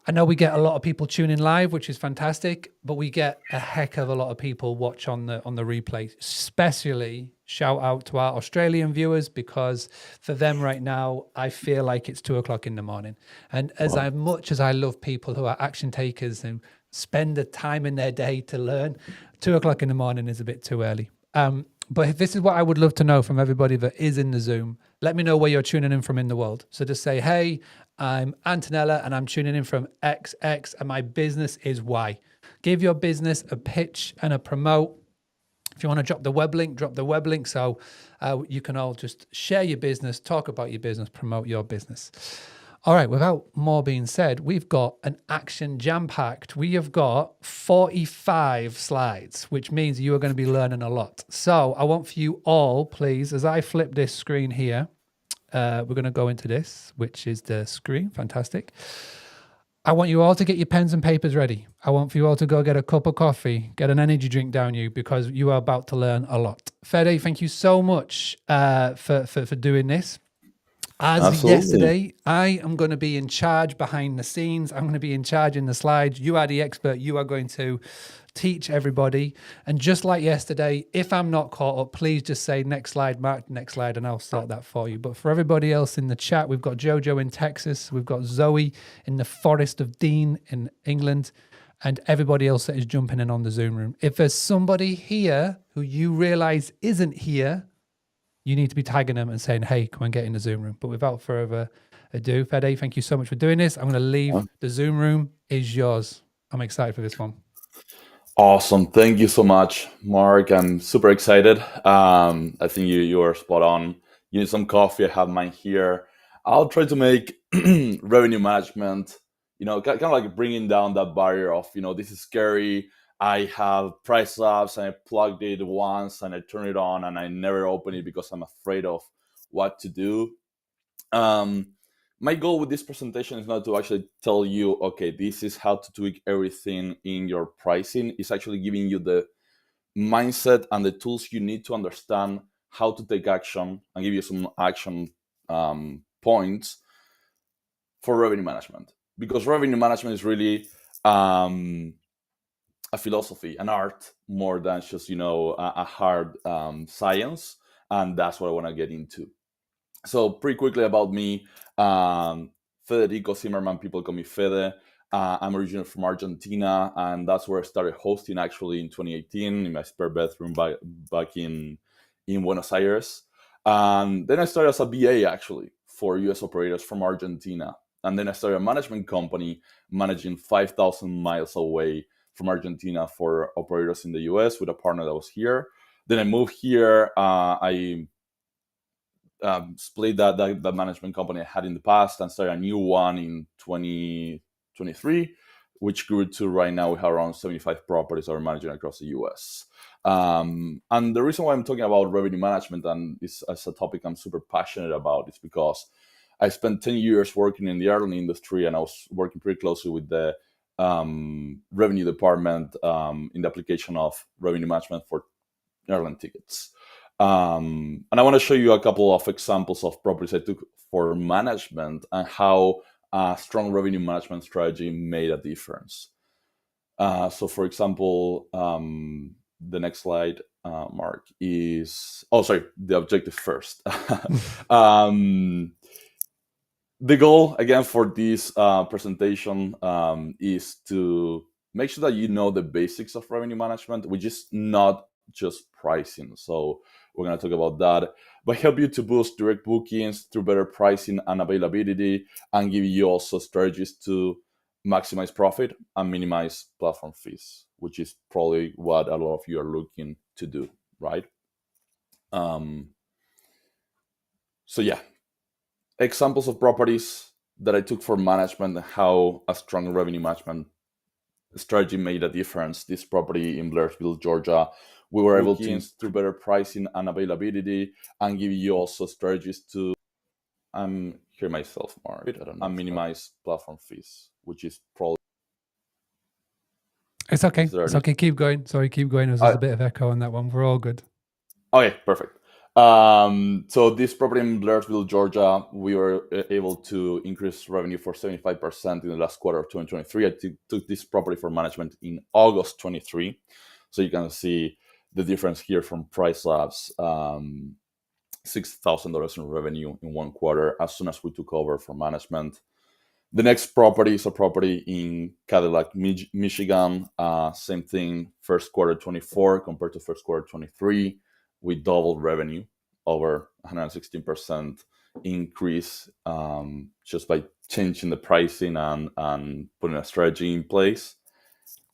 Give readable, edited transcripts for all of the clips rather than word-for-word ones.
I know we get a lot of people tuning live, which is fantastic, but we get a heck of a lot of people watch on the replay. Especially shout out to our Australian viewers, because for them right now, I feel like it's 2:00 in the morning. And as much as I love people who are action takers and spend the time in their day to learn, 2:00 in the morning is a bit too early. But this is what I would love to know from everybody that is in the Zoom. Let me know where you're tuning in from in the world. So just say, hey, I'm Antonella and I'm tuning in from XX and my business is Y. Give your business a pitch and a promote. If you want to drop the web link, drop the web link, so you can all just share your business, talk about your business, promote your business. All right, without more being said, we've got an action jam-packed. We have got 45 slides, which means you are going to be learning a lot. So I want for you all, please, as I flip this screen here, we're going to go into this, which is the screen. Fantastic. I want you all to get your pens and papers ready. I want for you all to go get a cup of coffee, get an energy drink down you, because you are about to learn a lot. Fede, thank you so much for doing this. As Absolutely. yesterday, I am going to be in charge behind the scenes. I'm going to be in charge in the slides. You are the expert. You are going to teach everybody. And just like yesterday, if I'm not caught up, please just say next slide, Mark, next slide, and I'll sort that for you. But for everybody else in the chat, we've got Jojo in Texas. We've got Zoe in the Forest of Dean in England, and everybody else that is jumping in on the Zoom room. If there's somebody here who you realize isn't here, you need to be tagging them and saying, hey, come and get in the Zoom room. But without further ado, Fede, thank you so much for doing this. I'm going to leave. The Zoom room is yours. I'm excited for this one. Awesome. Thank you so much, Mark. I'm super excited. I think you are spot on. You need some coffee. I have mine here. I'll try to make revenue management, kind of like bringing down that barrier of, this is scary. I have price labs and I plugged it once and I turn it on and I never open it because I'm afraid of what to do. My goal with this presentation is not to actually tell you, okay, this is how to tweak everything in your pricing. It's actually giving you the mindset and the tools you need to understand how to take action and give you some action points for revenue management. Because revenue management is really a philosophy, an art, more than just, a hard science. And that's what I want to get into. So pretty quickly about me, Federico Zimerman, people call me Fede. I'm originally from Argentina, and that's where I started hosting actually in 2018 in my spare bedroom back in Buenos Aires. And then I started as a BA actually for US operators from Argentina. And then I started a management company managing 5,000 miles away from Argentina for operators in the US with a partner that was here. Then I moved here. I split that management company I had in the past and started a new one in 2023, which grew to right now we have around 75 properties that we're managing across the US. And the reason why I'm talking about revenue management and this as a topic I'm super passionate about is because I spent 10 years working in the airline industry, and I was working pretty closely with the revenue department in the application of revenue management for airline tickets. And I want to show you a couple of examples of properties I took for management and how a strong revenue management strategy made a difference. So for example, the next slide, Mark, is, the objective first. The goal, again, for this presentation is to make sure that you know the basics of revenue management, which is not just pricing. So we're going to talk about that, but help you to boost direct bookings through better pricing and availability, and give you also strategies to maximize profit and minimize platform fees, which is probably what a lot of you are looking to do, right? So yeah, examples of properties that I took for management and how a strong revenue management strategy made a difference. This property in Blairsville, Georgia, we were able to through better pricing and availability, and give you also strategies to hear myself more. I don't know, and minimize platform fees, which is probably. It's okay. It's okay. Keep going. Sorry, keep going. There's a bit of echo on that one. We're all good. Okay, perfect. So this property in Blairsville, Georgia, we were able to increase revenue for 75% in the last quarter of 2023. I took this property for management in August 23. So you can see the difference here from Price Labs, $6,000 in revenue in one quarter as soon as we took over for management. The next property is a property in Cadillac, Michigan. Same thing, first quarter 24 compared to first quarter 23. We doubled revenue, over 116% increase, just by changing the pricing and putting a strategy in place.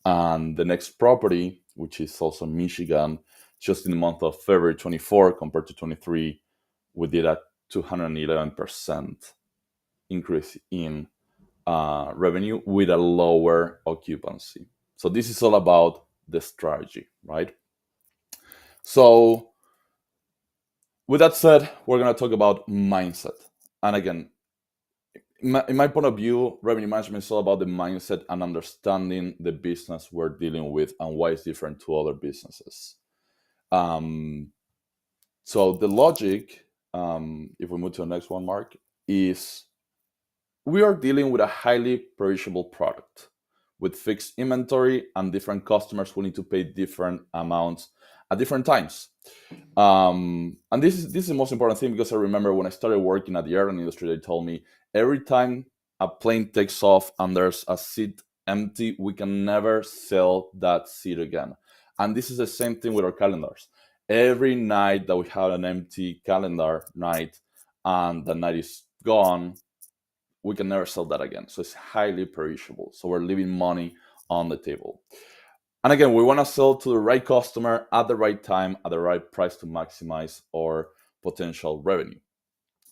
And the next property, which is also Michigan, just in the month of February 24 compared to 23, we did a 211% increase in revenue with a lower occupancy. So this is all about the strategy, right? So with that said, we're going to talk about mindset. And again, in my point of view, revenue management is all about the mindset and understanding the business we're dealing with and why it's different to other businesses. So the logic, if we move to the next one, Mark, is we are dealing with a highly perishable product with fixed inventory, and different customers will need to pay different amounts at different times. And this is the most important thing, because I remember when I started working at the airline industry, they told me every time a plane takes off and there's a seat empty, we can never sell that seat again. And this is the same thing with our calendars. Every night that we have an empty calendar night and the night is gone, we can never sell that again. So it's highly perishable. So we're leaving money on the table. And again, we want to sell to the right customer at the right time, at the right price to maximize our potential revenue.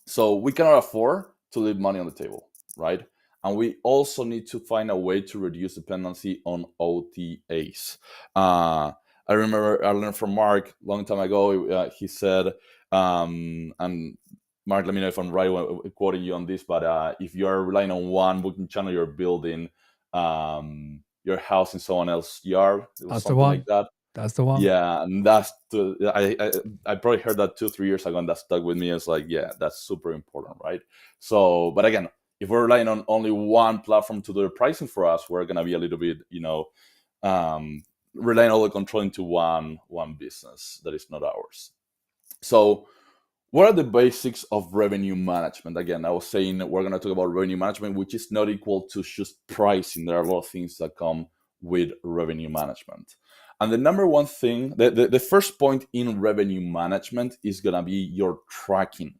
So we cannot afford to leave money on the table, right? And we also need to find a way to reduce dependency on OTAs. I remember I learned from Mark a long time ago. He said, and Mark, let me know if I'm right quoting you on this, but if you're relying on one booking channel, you're building your house in someone else's yard. It was That's the something one. like that. That's the one. Yeah, and I probably heard that 2-3 years ago, and that stuck with me. It's like, yeah, that's super important, right? So, but again, if we're relying on only one platform to do the pricing for us, we're gonna be a little bit, relying all the control into one business that is not ours. So what are the basics of revenue management? Again, I was saying we're going to talk about revenue management, which is not equal to just pricing. There are a lot of things that come with revenue management. And the number one thing, the first point in revenue management is going to be your tracking,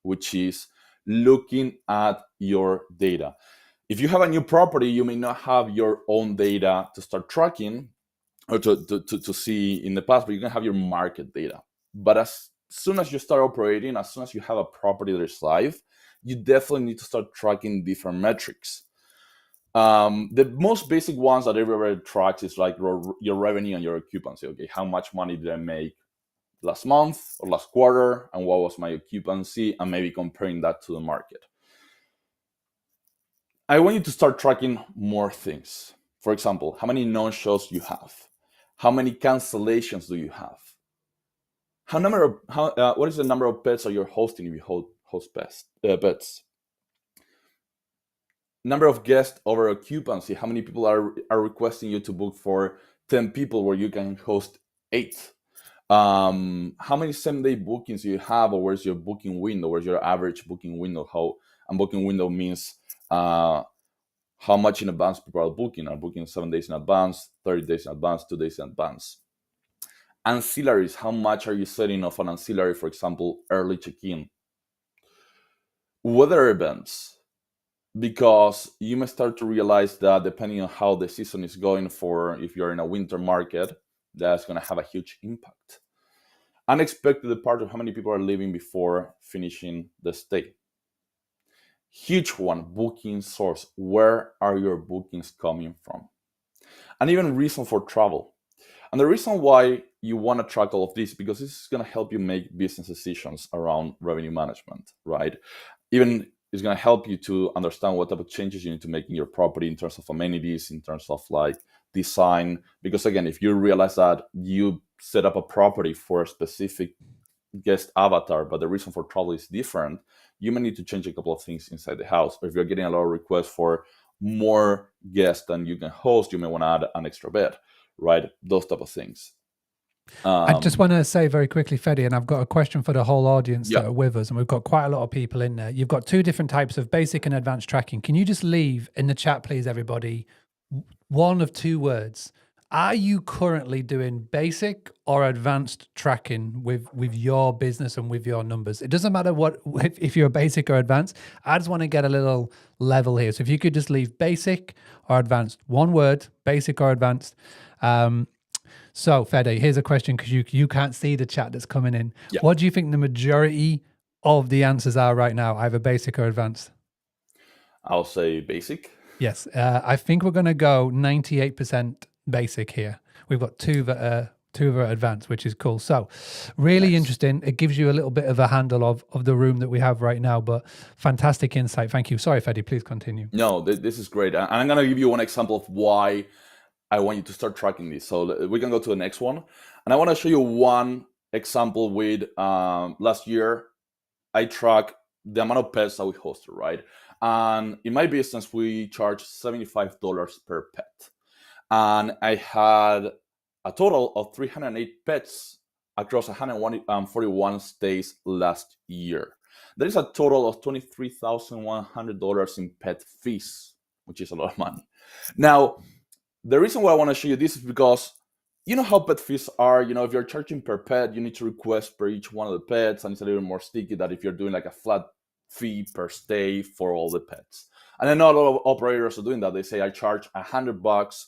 which is looking at your data. If you have a new property, you may not have your own data to start tracking or to see in the past, but you can have your market data. But as soon as you start operating, as soon as you have a property that is live, you definitely need to start tracking different metrics. The most basic ones that everybody tracks is like your revenue and your occupancy. Okay, how much money did I make last month or last quarter, and what was my occupancy, and maybe comparing that to the market. I want you to start tracking more things. For example, how many no-shows you have, how many cancellations do you have, what is the number of pets that you're hosting if you host pets? Number of guests over occupancy. How many people are requesting you to book for 10 people where you can host 8? How many same-day bookings do you have, or where's your booking window? Where's your average booking window? And booking window means how much in advance people are booking. Are booking 7 days in advance, 30 days in advance, 2 days in advance? Ancillaries, how much are you setting off an ancillary, for example, early check-in? Weather events, because you may start to realize that depending on how the season is going, for if you're in a winter market, that's going to have a huge impact. Unexpected departure, how many people are leaving before finishing the stay? Huge one, booking source. Where are your bookings coming from? And even reason for travel. And the reason why you want to track all of this, because this is going to help you make business decisions around revenue management, right? Even it's going to help you to understand what type of changes you need to make in your property in terms of amenities, in terms of like design. Because again, if you realize that you set up a property for a specific guest avatar, but the reason for travel is different, you may need to change a couple of things inside the house. Or if you're getting a lot of requests for more guests than you can host, you may want to add an extra bed, right? Those type of things. I just want to say very quickly, Fede, and I've got a question for the whole audience Yeah. that are with us, and we've got quite a lot of people in there. You've got two different types of basic and advanced tracking. Can you just leave in the chat, please, everybody, one of two words? Are you currently doing basic or advanced tracking with your business and with your numbers? It doesn't matter what if you're basic or advanced. I just want to get a little level here. So if you could just leave basic or advanced, one word, basic or advanced. So Fede, here's a question because you can't see the chat that's coming in. Yeah. What do you think the majority of the answers are right now, either basic or advanced? I'll say basic. Yes, I think we're going to go 98% basic here. We've got two that are advanced, which is cool. So really interesting. It gives you a little bit of a handle of the room that we have right now, but fantastic insight. Thank you. Sorry, Fede, please continue. No, this is great. And I'm going to give you one example of why I want you to start tracking this. So we can go to the next one. And I want to show you one example with last year, I track the amount of pets that we hosted, right? And in my business, we charge $75 per pet. And I had a total of 308 pets across 141 states last year. There is a total of $23,100 in pet fees, which is a lot of money. Now, the reason why I want to show you this is because you know how pet fees are. You know, if you're charging per pet, you need to request per each one of the pets, and it's a little more sticky than if you're doing like a flat fee per stay for all the pets. And I know a lot of operators are doing that. They say I charge $100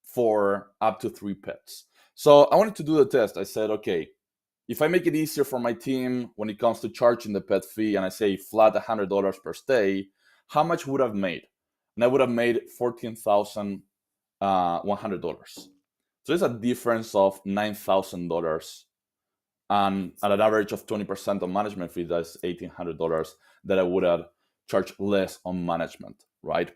for up to 3 pets. So I wanted to do the test. I said, okay, if I make it easier for my team when it comes to charging the pet fee, and I say flat $100 per stay, how much would I've made? And I would have made $14,100. So it's a difference of $9,000, and at an average of 20% on management fee, that's $1,800 that I would have charged less on management, right?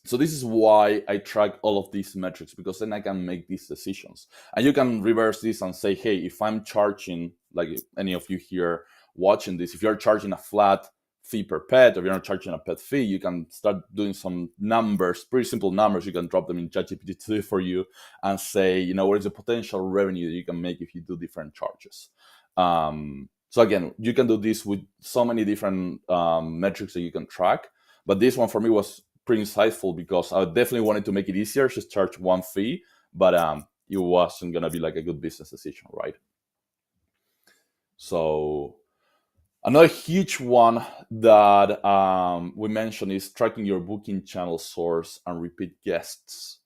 So this is why I track all of these metrics, because then I can make these decisions. And you can reverse this and say, hey, if I'm charging, like any of you here watching this, if you're charging a flat fee per pet, or you're not charging a pet fee, you can start doing some numbers, pretty simple numbers. You can drop them in ChatGPT to do for you and say, you know, what is the potential revenue that you can make if you do different charges. So again, you can do this with so many different metrics that you can track. But this one for me was pretty insightful because I definitely wanted to make it easier, just charge one fee, but it wasn't going to be like a good business decision, right? So another huge one that we mentioned is tracking your booking channel source and repeat guests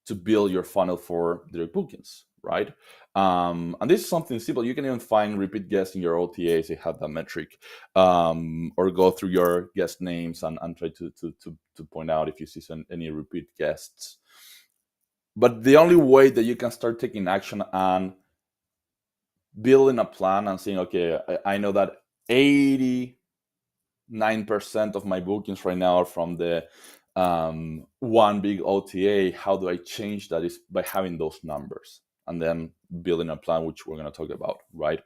to build your funnel for direct bookings, right? And this is something simple. You can even find repeat guests in your OTAs. They have that metric, or go through your guest names and try to point out if you see any repeat guests. But the only way that you can start taking action and building a plan and saying, okay, I know that 89% of my bookings right now are from the one big OTA. How do I change that? Is by having those numbers and then building a plan, which we're going to talk about, right?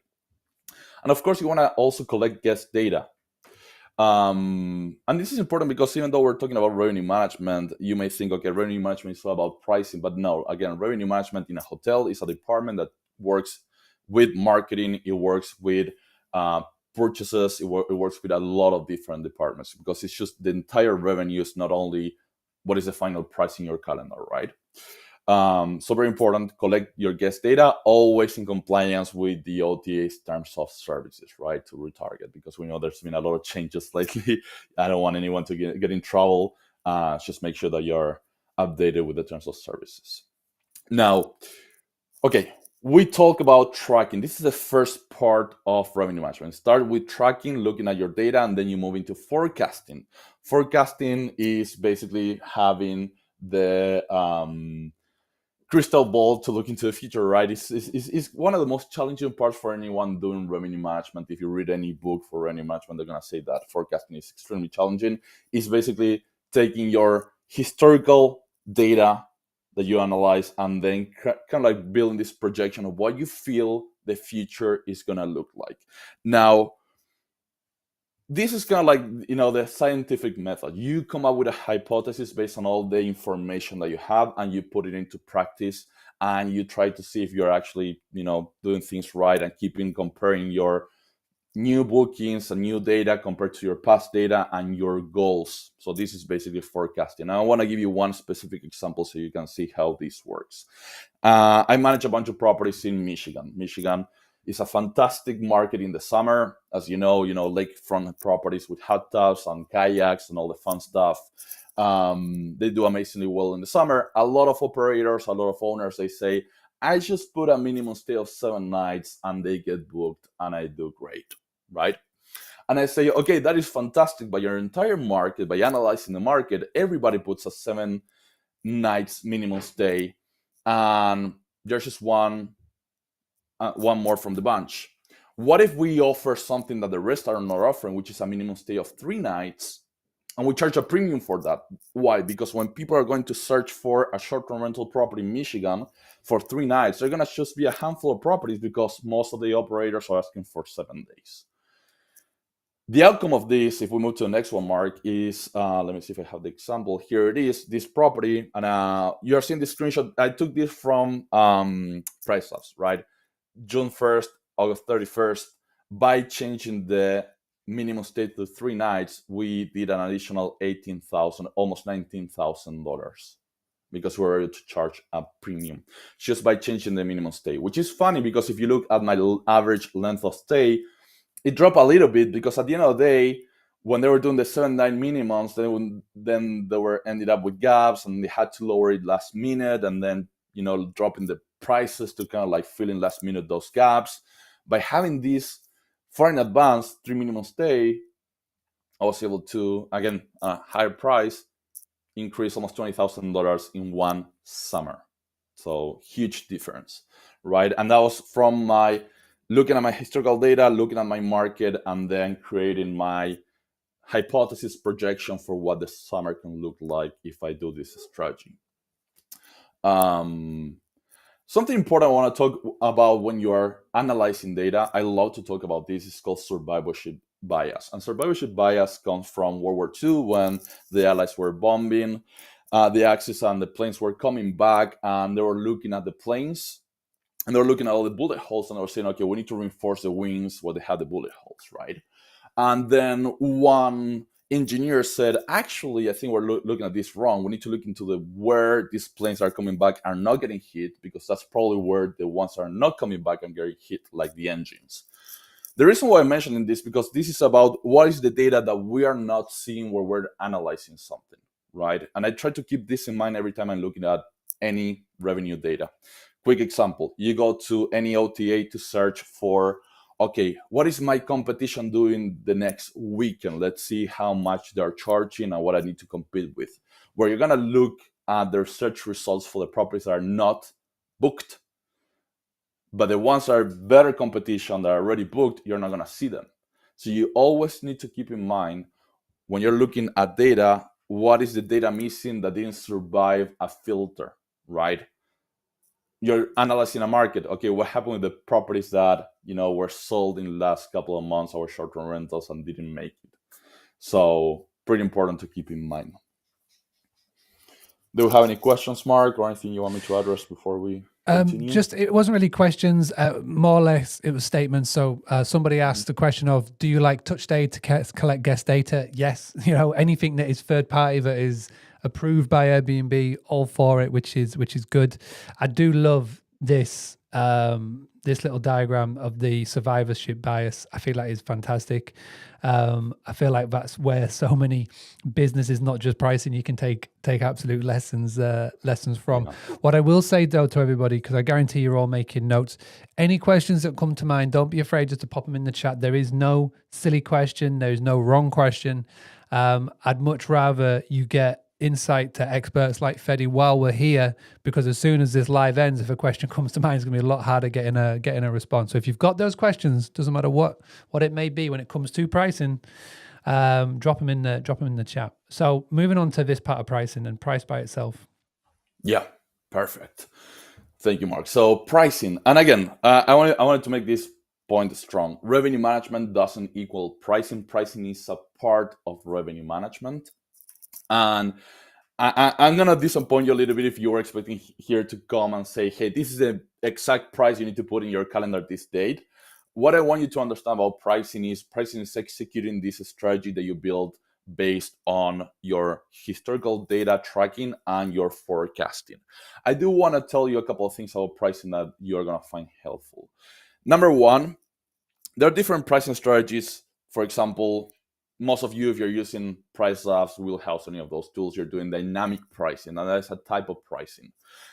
And of course, you want to also collect guest data. And this is important because even though we're talking about revenue management, you may think, okay, revenue management is all about pricing. But no, again, revenue management in a hotel is a department that works with marketing. It works with purchases. It works with a lot of different departments because it's just the entire revenue is not only what is the final price in your calendar, right? So very important, collect your guest data, always in compliance with the OTA's terms of services, right? To retarget, because we know there's been a lot of changes lately. I don't want anyone to get in trouble. Just make sure that you're updated with the terms of services. Now, okay, we talk about tracking. This is the first part of revenue management. Start with tracking, looking at your data, and then you move into forecasting. Forecasting is basically having the crystal ball to look into the future, right? It's one of the most challenging parts for anyone doing revenue management. If you read any book for revenue management, they're going to say that forecasting is extremely challenging. It's basically taking your historical data that you analyze and then kind of like building this projection of what you feel the future is going to look like. Now, this is kind of like, the scientific method. You come up with a hypothesis based on all the information that you have, and you put it into practice, and you try to see if you're actually, doing things right and comparing your new bookings and new data compared to your past data and your goals. So this is basically forecasting. I want to give you one specific example so you can see how this works. I manage a bunch of properties in Michigan. Michigan is a fantastic market in the summer. As you know, lakefront properties with hot tubs and kayaks and all the fun stuff. They do amazingly well in the summer. A lot of operators, a lot of owners, they say, I just put a minimum stay of 7 nights and they get booked and I do great, right? And I say, okay, that is fantastic, but your entire market, by analyzing the market, everybody puts a 7 nights minimum stay, and there's just one more from the bunch. What if we offer something that the rest are not offering, which is a minimum stay of 3 nights, and we charge a premium for that? Why? Because when people are going to search for a short-term rental property in Michigan for 3 nights, they're going to just be a handful of properties because most of the operators are asking for 7 days. The outcome of this, if we move to the next one, Mark, is, let me see if I have the example. Here it is, this property, and you're seeing the screenshot. I took this from Price Labs, right? June 1st, August 31st, by changing the minimum stay to 3 nights, we did an additional $18,000, almost $19,000, because we were able to charge a premium just by changing the minimum stay, which is funny because if you look at my average length of stay, it dropped a little bit because at the end of the day, when they were doing the 7-night minimums, then they were ended up with gaps and they had to lower it last minute and then, dropping the prices to kind of like fill in last minute those gaps. By having this far in advance 3 minimum stay, I was able to, again, a higher price, increase almost $20,000 in one summer. So huge difference, right? And that was from looking at my historical data, looking at my market, and then creating my hypothesis projection for what the summer can look like if I do this strategy. Something important I want to talk about when you are analyzing data, I love to talk about this, is called survivorship bias. And survivorship bias comes from World War II when the Allies were bombing the Axis and the planes were coming back, and they were looking at the planes and they were looking at all the bullet holes and they were saying, okay, we need to reinforce the wings where they had the bullet holes, right? And then one engineer said, actually, I think we're looking at this wrong. We need to look into where these planes are coming back are not getting hit, because that's probably where the ones that are not coming back and getting hit, like the engines. The reason why I'm mentioning this, because this is about what is the data that we are not seeing where we're analyzing something, right? And I try to keep this in mind every time I'm looking at any revenue data. Quick example, you go to any OTA to search for, okay, what is my competition doing the next weekend? Let's see how much they're charging and what I need to compete with. Where you're going to look at their search results for the properties that are not booked. But the ones that are better competition that are already booked, you're not going to see them. So you always need to keep in mind when you're looking at data, what is the data missing that didn't survive a filter, right? You're analyzing a market. Okay, what happened with the properties that were sold in the last couple of months or short-term rentals and didn't make it? So pretty important to keep in mind. Do you have any questions, Mark, or anything you want me to address before we continue? Just, it wasn't really questions, more or less it was statements. So somebody asked the question of, do you like touch data to collect guest data? Yes. Anything that is third party that is approved by Airbnb, all for it, which is good. I do love this this little diagram of the survivorship bias. I feel like it's fantastic. I feel like that's where so many businesses, not just pricing, you can take absolute lessons from. Yeah. What I will say though to everybody, because I guarantee you're all making notes, any questions that come to mind, don't be afraid just to pop them in the chat. There is no silly question. There's no wrong question. I'd much rather you get insight to experts like Fedi while we're here, because as soon as this live ends, if a question comes to mind, it's going to be a lot harder getting a response. So if you've got those questions, doesn't matter what it may be when it comes to pricing, drop them in the chat. So moving on to this part of pricing and price by itself. Yeah, perfect. Thank you, Mark. So pricing, and again, I wanted to make this point strong. Revenue management doesn't equal pricing. Pricing is a part of revenue management, and I'm gonna disappoint you a little bit if you were expecting here to come and say, "Hey, this is the exact price you need to put in your calendar this date." What I want you to understand about pricing is executing this strategy that you build based on your historical data tracking and your forecasting. I do want to tell you a couple of things about pricing that you're gonna find helpful. Number one, there are different pricing strategies. For example, most of you, if you're using Price Labs, Wheelhouse, any of those tools, you're doing dynamic pricing, and that's a type of pricing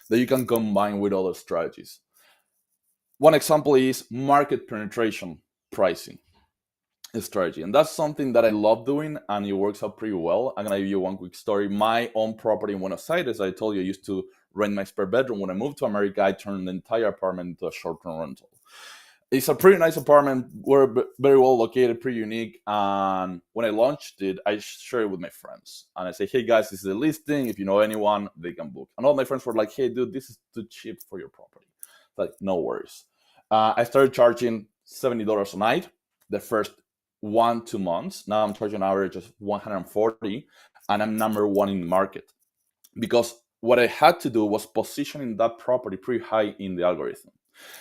that you can combine with other strategies. One example is market penetration pricing strategy, and that's something that I love doing, and it works out pretty well. I'm gonna give you one quick story. My own property in Buenos Aires, I told you, I used to rent my spare bedroom. When I moved to America, I turned the entire apartment into a short-term rental. It's a pretty nice apartment. We're very well located, pretty unique. And when I launched it, I shared it with my friends. And I say, hey guys, this is the listing. If you know anyone, they can book. And all my friends were like, hey dude, this is too cheap for your property. Like, no worries. I started charging $70 a night the first 1-2 months. Now I'm charging an average of $140, and I'm number one in the market. Because what I had to do was positioning that property pretty high in the algorithm.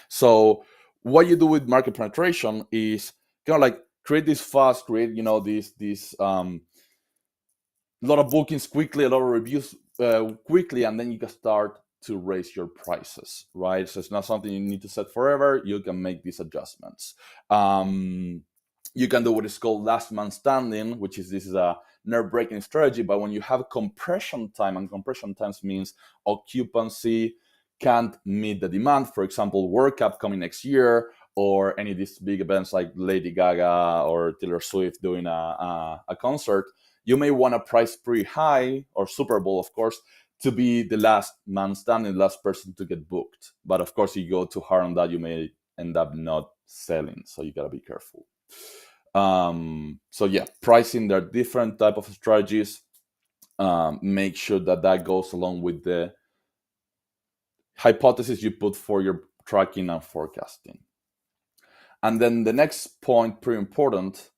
So what you do with market penetration is kind of like create this fast, create this lot of bookings quickly, a lot of reviews quickly, and then you can start to raise your prices, right? So it's not something you need to set forever. You can make these adjustments. You can do what is called last man standing, which is this is a nerve-breaking strategy. But when you have compression time, and compression times means occupancy can't meet the demand. For example, World Cup coming next year, or any of these big events like Lady Gaga or Taylor Swift doing a concert, you may want to price pretty high, or Super Bowl, of course, to be the last man standing, the last person to get booked. But of course, if you go too hard on that, you may end up not selling. So you gotta be careful. So yeah, pricing, there are different type of strategies. Make sure that goes along with the hypothesis you put for your tracking and forecasting. And then the next point, pretty important,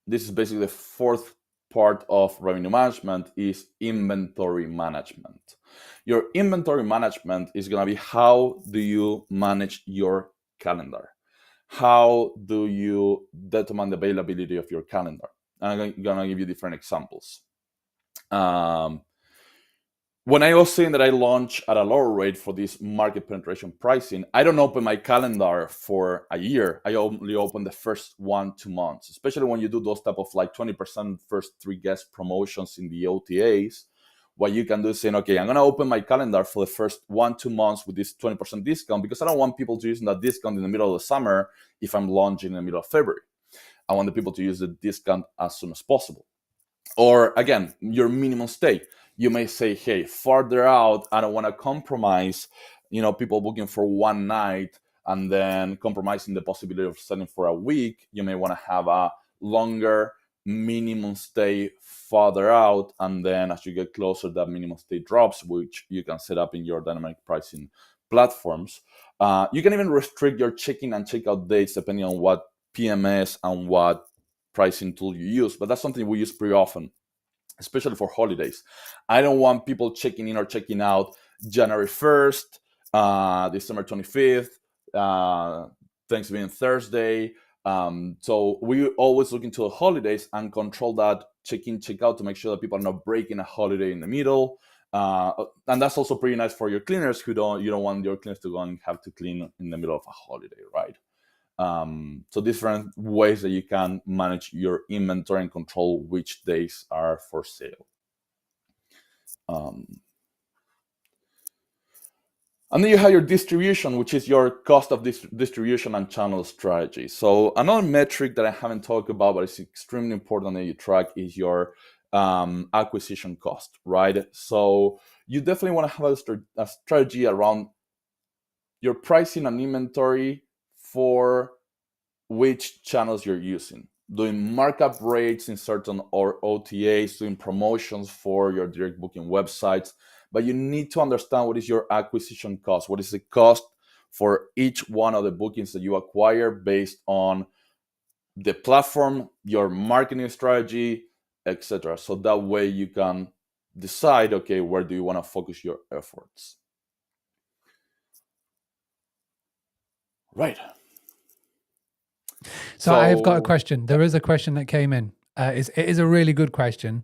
this is basically the fourth part of revenue management, is inventory management. Your inventory management is going to be, how do you manage your calendar? How do you determine the availability of your calendar? I'm going to give you different examples. When I was saying that I launch at a lower rate for this market penetration pricing, I don't open my calendar for a year. I only open the first 1-2 months, especially when you do those type of like 20% first 3 guest promotions in the OTAs. What you can do is saying, okay, I'm going to open my calendar for the first 1-2 months with this 20% discount, because I don't want people to use that discount in the middle of the summer if I'm launching in the middle of February. I want the people to use the discount as soon as possible. Or again, your minimum stay. You may say, hey, farther out, I don't want to compromise, people booking for one night and then compromising the possibility of selling for a week. You may want to have a longer minimum stay farther out, and then as you get closer, that minimum stay drops, which you can set up in your dynamic pricing platforms. You can even restrict your check-in and check-out dates depending on what PMS and what pricing tool you use, but that's something we use pretty often, especially for holidays. I don't want people checking in or checking out January 1st, December 25th, Thanksgiving Thursday. So we always look into the holidays and control that check-in, check-out to make sure that people are not breaking a holiday in the middle. And that's also pretty nice for your cleaners you don't want your cleaners to go and have to clean in the middle of a holiday, right? So different ways that you can manage your inventory and control which days are for sale. And then you have your distribution, which is your cost of distribution and channel strategy. So another metric that I haven't talked about, but it's extremely important that you track, is your acquisition cost, right? So you definitely want to have a strategy around your pricing and inventory for which channels you're using, doing markup rates in certain or OTAs, doing promotions for your direct booking websites, but you need to understand what is your acquisition cost, what is the cost for each one of the bookings that you acquire based on the platform, your marketing strategy, etc. So that way you can decide, okay, where do you want to focus your efforts? Right. So I have got a question. There is a question that came in. It is a really good question.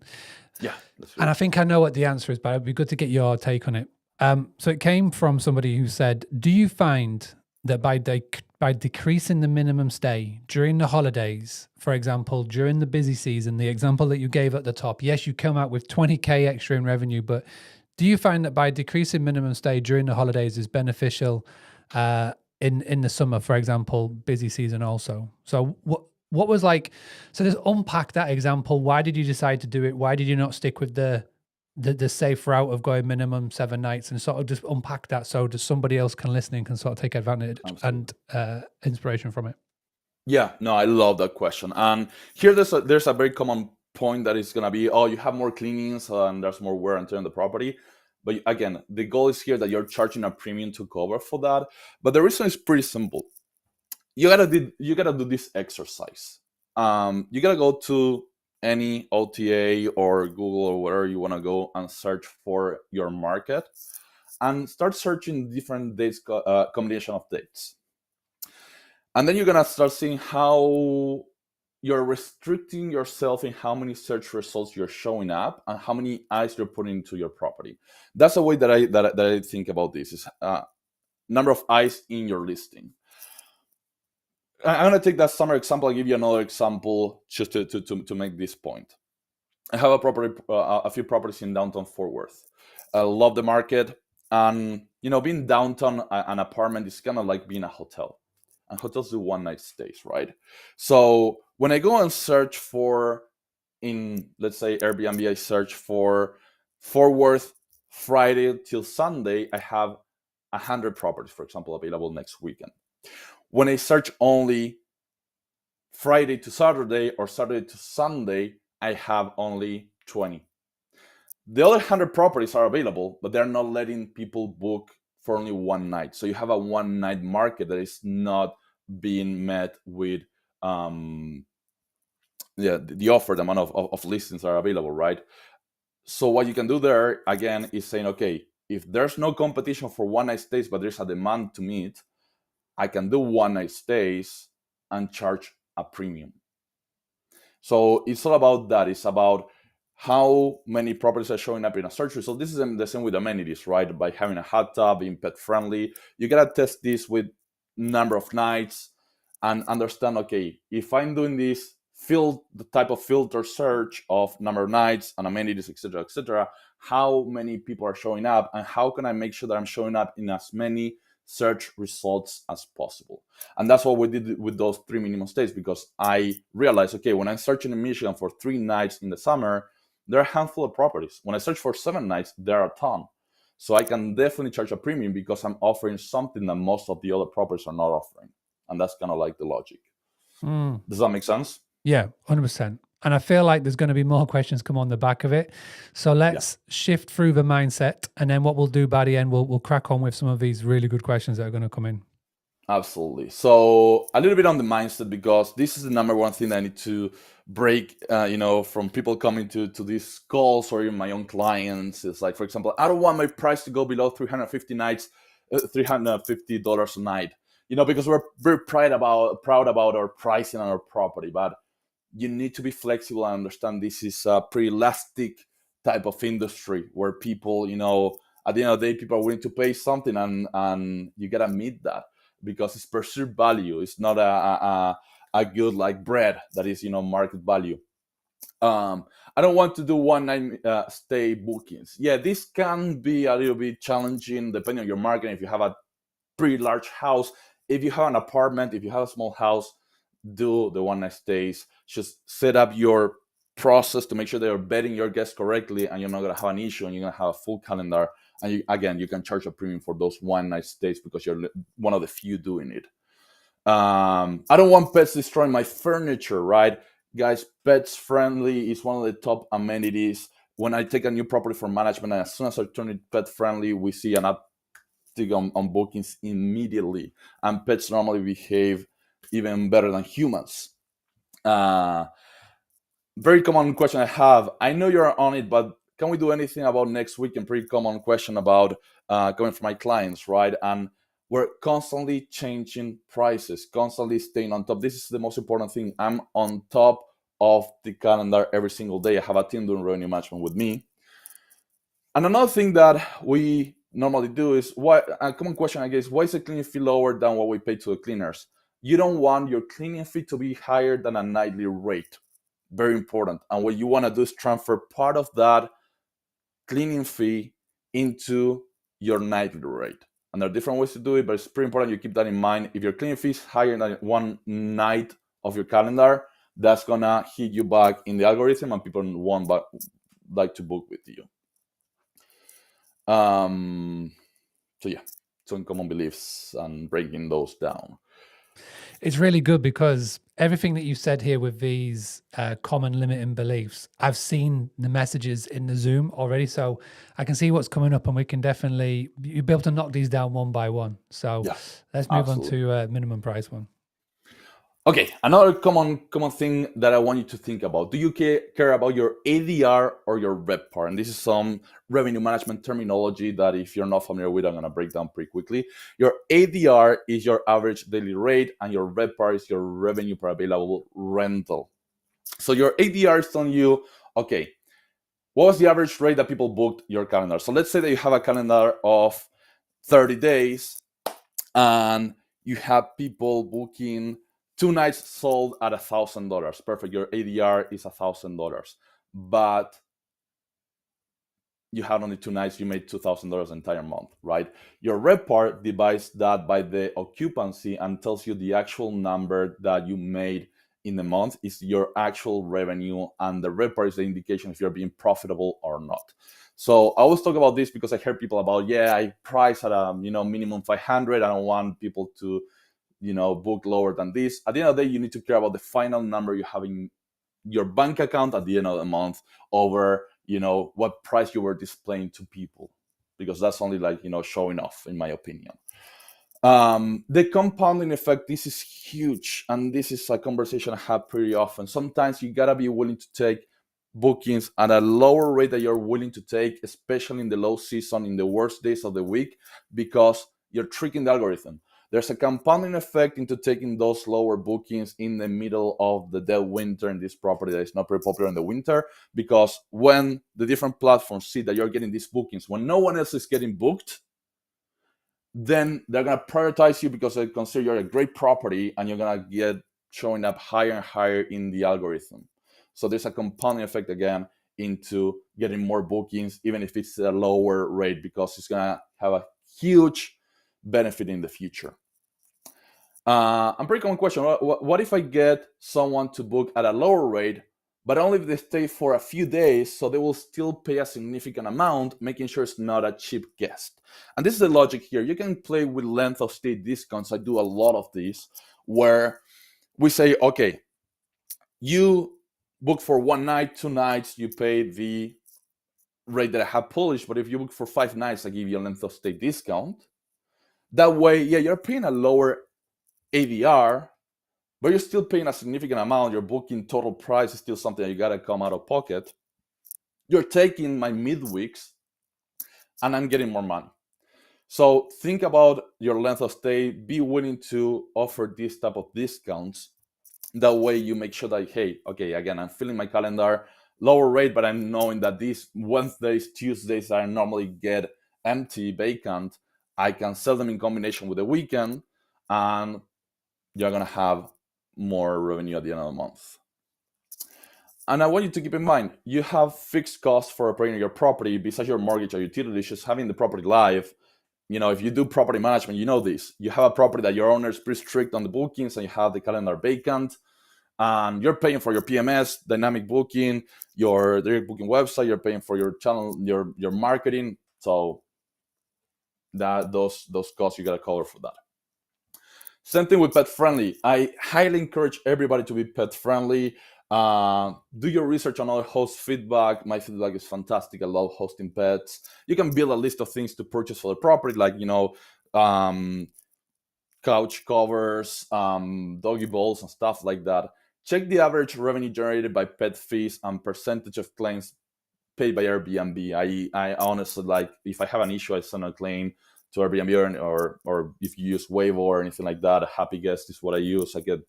Yeah. And I think I know what the answer is, but it'd be good to get your take on it. So it came from somebody who said, do you find that by decreasing the minimum stay during the holidays, for example, during the busy season, the example that you gave at the top, yes, you come out with 20K extra in revenue, but do you find that by decreasing minimum stay during the holidays is beneficial in the summer, for example, busy season also? So what was like, so just unpack that example. Why did you decide to do it? Why did you not stick with the safe route of going minimum 7 nights, and sort of just unpack that so just somebody else can listen and can sort of take advantage and inspiration from it? Yeah, no, I love that question. And here there's a very common point that is going to be, oh, you have more cleanings and there's more wear and tear on the property. But again, the goal is here that you're charging a premium to cover for that. But the reason is pretty simple. You gotta do this exercise. You gotta go to any OTA or Google or wherever you want to go and search for your market, and start searching different dates, combination of dates. And then you're gonna start seeing how you're restricting yourself in how many search results you're showing up and how many eyes you're putting into your property. That's the way that I think about this, is number of eyes in your listing. I'm going to take that summer example. I'll give you another example just to make this point. I have a few properties in downtown Fort Worth. I love the market. And, being downtown, an apartment is kind of like being a hotel. And hotels do one-night stays, right? So when I go and search for, in, let's say, Airbnb, I search for Fort Worth Friday till Sunday, I have 100 properties, for example, available next weekend. When I search only Friday to Saturday or Saturday to Sunday, I have only 20. The other 100 properties are available, but they're not letting people book for only one night. So you have a one-night market that is not being met with the offer, the amount of listings are available, right? So what you can do there, again, is saying, okay, if there's no competition for one-night stays, but there's a demand to meet, I can do one-night stays and charge a premium. So it's all about that. It's about how many properties are showing up in a search result. This is the same with amenities, right? By having a hot tub, being pet friendly, you gotta test this with number of nights and understand, okay, if I'm doing this the type of filter search of number of nights and amenities, etc., how many people are showing up, and how can I make sure that I'm showing up in as many search results as possible? And that's what we did with those 3 minimum stays, because I realized, okay, when I'm searching in Michigan for 3 nights in the summer, there are a handful of properties. When I search for 7 nights, there are a ton. So I can definitely charge a premium because I'm offering something that most of the other properties are not offering. And that's kind of like the logic. Does that make sense? Yeah, 100%. And I feel like there's going to be more questions come on the back of it. So let's shift through the mindset. And then what we'll do by the end, we'll crack on with some of these really good questions that are going to come in. Absolutely. So a little bit on the mindset, because this is the number one thing I need to break, from people coming to these calls, or even my own clients. It's like, for example, I don't want my price to go below $350 a night, because we're very proud about our pricing on our property. But you need to be flexible and understand this is a pretty elastic type of industry where people, at the end of the day, people are willing to pay something, and you gotta meet that, because it's perceived value. It's not a good like bread that is market value. I don't want to do one night stay bookings. Yeah, this can be a little bit challenging depending on your market. If you have a pretty large house, if you have an apartment, if you have a small house, do the one night stays. Just set up your process to make sure that you're vetting your guests correctly, and you're not going to have an issue, and you're going to have a full calendar. And you can charge a premium for those one night stays because you're one of the few doing it. I don't want pets destroying my furniture, right? Guys, pets friendly is one of the top amenities. when I take a new property for management, and as soon as I turn it pet friendly, we see an uptick on bookings immediately. And pets normally behave even better than humans. Very common question I have. I know you're on it, but can we do anything about next week? And pretty common question about coming from my clients, right? And we're constantly changing prices, constantly staying on top. This is the most important thing. I'm on top of the calendar every single day. I have a team doing revenue management with me. And another thing that we normally do is, why a common question, I guess, why is the cleaning fee lower than what we pay to the cleaners? You don't want your cleaning fee to be higher than a nightly rate. Very important. And what you want to do is transfer part of that cleaning fee into your nightly rate. And there are different ways to do it, but it's pretty important you keep that in mind. If your cleaning fee is higher than one night of your calendar, that's gonna hit you back in the algorithm, and people won't like to book with you. So yeah, some common beliefs and breaking those down. It's really good because everything that you said here with these common limiting beliefs, I've seen the messages in the Zoom already, so I can see what's coming up, and we can definitely you'll be able to knock these down one by one. So Yeah, let's move absolutely. on to minimum price one. Okay, another common thing that I want you to think about. Do you care about your ADR or your RevPAR? And this is some revenue management terminology that if you're not familiar with, I'm going to break down pretty quickly. Your ADR is your average daily rate, and your RevPAR is your revenue per available rental. So your ADR is telling you, okay, what was the average rate that people booked your calendar? So let's say that you have a calendar of 30 days and you have people booking 2 nights sold at $1,000. Perfect. Your ADR is $1,000, but you had only 2 nights. You made $2,000 entire month, right? Your RevPAR divides that by the occupancy and tells you the actual number that you made in the month is your actual revenue, and the RevPAR is the indication if you're being profitable or not. So I always talk about this because I hear people about, yeah, I price at a minimum 500. I don't want people to book lower than this. At the end of the day, you need to care about the final number you have in your bank account at the end of the month over what price you were displaying to people, because that's only like showing off, in my opinion. The compounding effect, this is huge, and this is a conversation I have pretty often. Sometimes you gotta be willing to take bookings at a lower rate that you're willing to take, especially in the low season, in the worst days of the week, because you're tricking the algorithm. There's a compounding effect into taking those lower bookings in the middle of the dead winter in this property that is not very popular in the winter, because when the different platforms see that you're getting these bookings when no one else is getting booked, then they're going to prioritize you because they consider you're a great property, and you're going to get showing up higher and higher in the algorithm. So there's a compounding effect again into getting more bookings, even if it's a lower rate, because it's going to have a huge benefit in the future. A pretty common question. What if I get someone to book at a lower rate, but only if they stay for a few days, so they will still pay a significant amount, making sure it's not a cheap guest? And this is the logic here. You can play with length of stay discounts. I do a lot of these, where we say, okay, you book for 1 night, 2 nights, you pay the rate that I have published, but if you book for 5 nights, I give you a length of stay discount. That way, yeah, you're paying a lower ADR, but you're still paying a significant amount. Your booking total price is still something that you got to come out of pocket. You're taking my midweeks, and I'm getting more money. So think about your length of stay. Be willing to offer this type of discounts. That way you make sure that, hey, okay, again, I'm filling my calendar, lower rate, but I'm knowing that these Wednesdays, Tuesdays I normally get empty, vacant, I can sell them in combination with the weekend, and you're going to have more revenue at the end of the month. And I want you to keep in mind, you have fixed costs for operating your property besides your mortgage or utilities, just having the property live. If you do property management, you know this. You have a property that your owner is pretty strict on the bookings, and you have the calendar vacant, and you're paying for your PMS, dynamic booking, your direct booking website, you're paying for your channel, your marketing. So that those costs you got to cover for that. Same thing with pet friendly. I highly encourage everybody to be pet friendly. Do your research on other host feedback. My feedback is fantastic. I love hosting pets. You can build a list of things to purchase for the property, like um, couch covers, doggy bowls, and stuff like that. Check the average revenue generated by pet fees and percentage of claims paid by Airbnb. I honestly, like, if I have an issue, I send a claim to Airbnb, or if you use Waivo or anything like that, Happy Guest is what I use. I get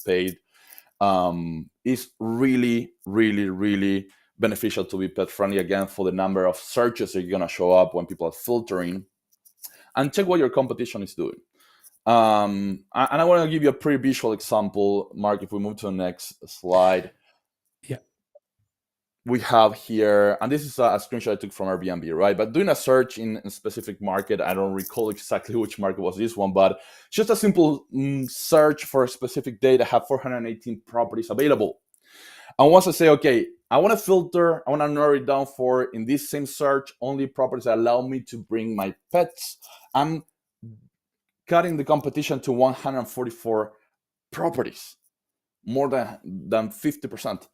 paid. It's really, really, really beneficial to be pet friendly, again, for the number of searches that are going to show up when people are filtering. And check what your competition is doing. And I want to give you a pretty visual example, Mark. If we move to the next slide. Yeah. We have here, and this is a screenshot I took from Airbnb, right? But doing a search in a specific market, I don't recall exactly which market was this one, but just a simple search for a specific date. I have 418 properties available. And once I say, okay, I want to filter, I want to narrow it down for, in this same search, only properties that allow me to bring my pets, I'm cutting the competition to 144 properties, more than 50%.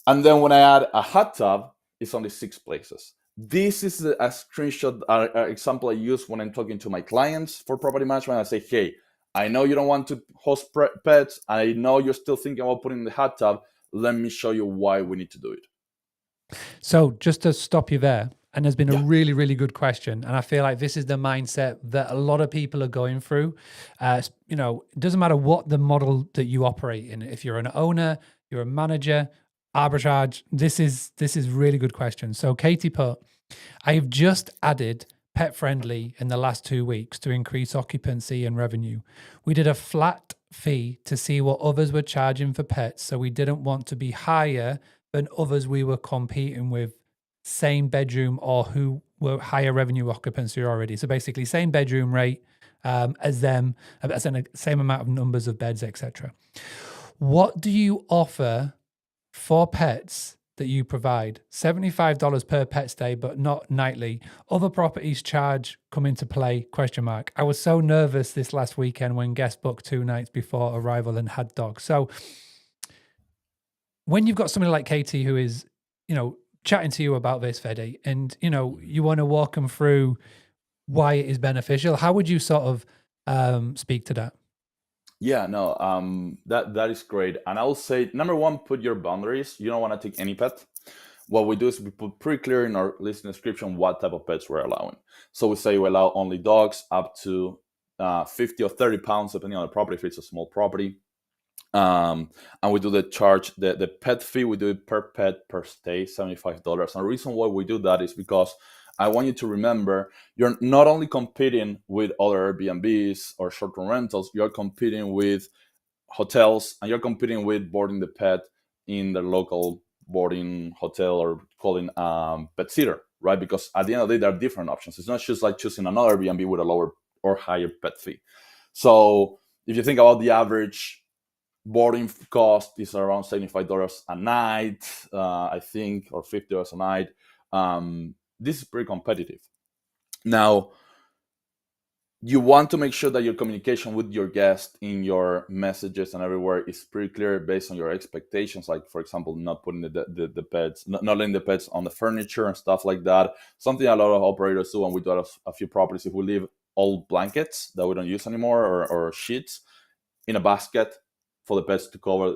And then when I add a hot tub, it's only 6 places. This is a screenshot, example I use when I'm talking to my clients for property management. I say, hey, I know you don't want to host pets. I know you're still thinking about putting in the hot tub. Let me show you why we need to do it. So just to stop you there, and there's been a really, really good question. And I feel like this is the mindset that a lot of people are going through. It doesn't matter what the model that you operate in. If you're an owner, you're a manager, arbitrage, this is really good question. So Katie put, I've just added pet friendly in the last 2 weeks to increase occupancy and revenue. We did a flat fee to see what others were charging for pets. So we didn't want to be higher than others we were competing with, same bedroom or who were higher revenue occupancy already. So basically same bedroom rate as them, as in the same amount of numbers of beds, etc. What do you offer for pets that you provide? $75 per pet stay, but not nightly. Other properties charge come into play, ? I was so nervous this last weekend when guests booked 2 nights before arrival and had dogs. So when you've got somebody like Katie who is, chatting to you about this, Fede, and, you want to walk them through why it is beneficial, how would you sort of speak to that? Yeah, no, that is great. And I will say, number one, put your boundaries. You don't want to take any pet. What we do is we put pretty clear in our listing description what type of pets we're allowing. So we say we allow only dogs up to 50 or 30 pounds, depending on the property, if it's a small property. And we do the pet fee, we do it per pet per stay, $75. And the reason why we do that is because I want you to remember, you're not only competing with other Airbnbs or short-term rentals, you're competing with hotels, and you're competing with boarding the pet in the local boarding hotel, or calling pet sitter, right? Because at the end of the day, there are different options. It's not just like choosing another Airbnb with a lower or higher pet fee. So if you think about the average boarding cost is around $75 a night, I think, or $50 a night. This is pretty competitive. Now, you want to make sure that your communication with your guest in your messages and everywhere is pretty clear based on your expectations. Like, for example, not putting the pets, not letting the pets on the furniture and stuff like that. Something a lot of operators do, and we do a few properties, if we leave old blankets that we don't use anymore, or sheets in a basket for the pets to cover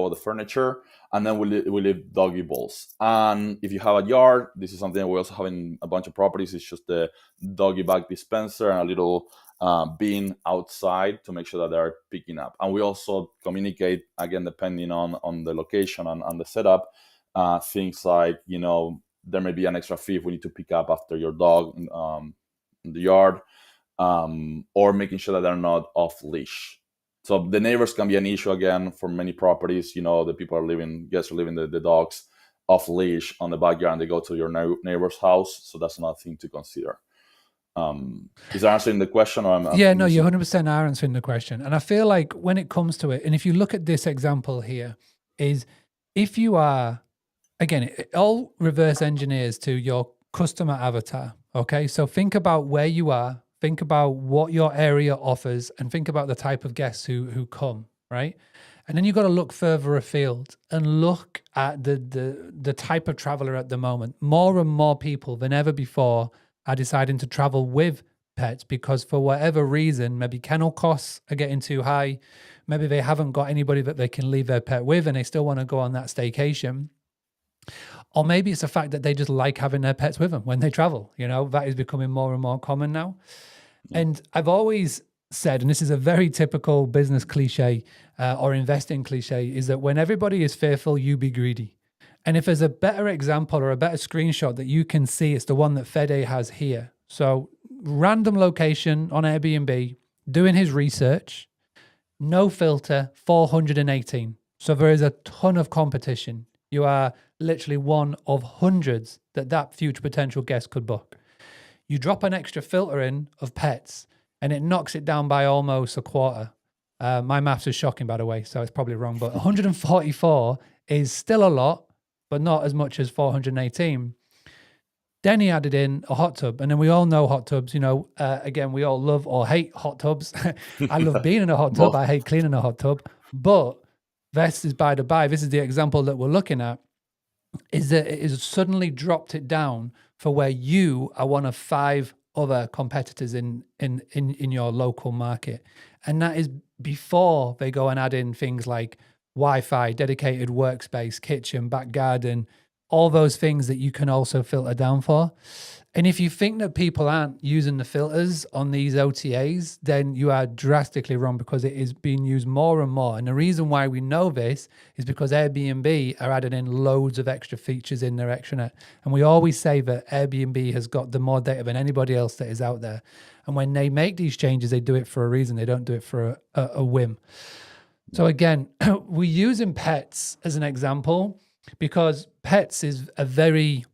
the furniture, and then we leave doggy bowls. And if you have a yard, this is something we also have in a bunch of properties. It's just the doggy bag dispenser and a little bin outside to make sure that they're picking up. And we also communicate, again, depending on the location and the setup, things like, there may be an extra fee if we need to pick up after your dog in the yard, or making sure that they're not off leash. So the neighbors can be an issue, again, for many properties. The people guests are leaving the dogs off leash on the backyard, and they go to your neighbor's house. So that's another thing to consider. Is that answering the question? Or yeah, no, you 100% are answering the question. And I feel like when it comes to it, and if you look at this example here, is if you are, again, it all reverse engineers to your customer avatar. Okay, so think about where you are. Think about what your area offers, and think about the type of guests who come, right? And then you've got to look further afield and look at the type of traveler at the moment. More and more people than ever before are deciding to travel with pets because for whatever reason, maybe kennel costs are getting too high. Maybe they haven't got anybody that they can leave their pet with and they still want to go on that staycation. Or maybe it's the fact that they just like having their pets with them when they travel. You know, that is becoming more and more common now. And I've always said, and this is a very typical business cliche or investing cliche, is that when everybody is fearful, you be greedy. And if there's a better example or a better screenshot that you can see, it's the one that Fede has here. So random location on Airbnb, doing his research, no filter, 418. So there is a ton of competition. You are literally one of hundreds that future potential guest could book. You drop an extra filter in of pets and it knocks it down by almost a quarter. My maths is shocking, by the way, so it's probably wrong, but 144 is still a lot, but not as much as 418. Then he added in a hot tub, and then we all know hot tubs. You know, again, we all love or hate hot tubs. I love being in a hot tub. I hate cleaning a hot tub. But this is by the by. This is the example that we're looking at. Is that it has suddenly dropped it down for where you are one of 5 other competitors in your local market, and that is before they go and add in things like Wi-Fi, dedicated workspace, kitchen, back garden, all those things that you can also filter down for. And if you think that people aren't using the filters on these OTAs, then you are drastically wrong because it is being used more and more. And the reason why we know this is because Airbnb are adding in loads of extra features in their extranet. And we always say that Airbnb has got the more data than anybody else that is out there. And when they make these changes, they do it for a reason. They don't do it for a whim. So again, we're using pets as an example because pets is a very...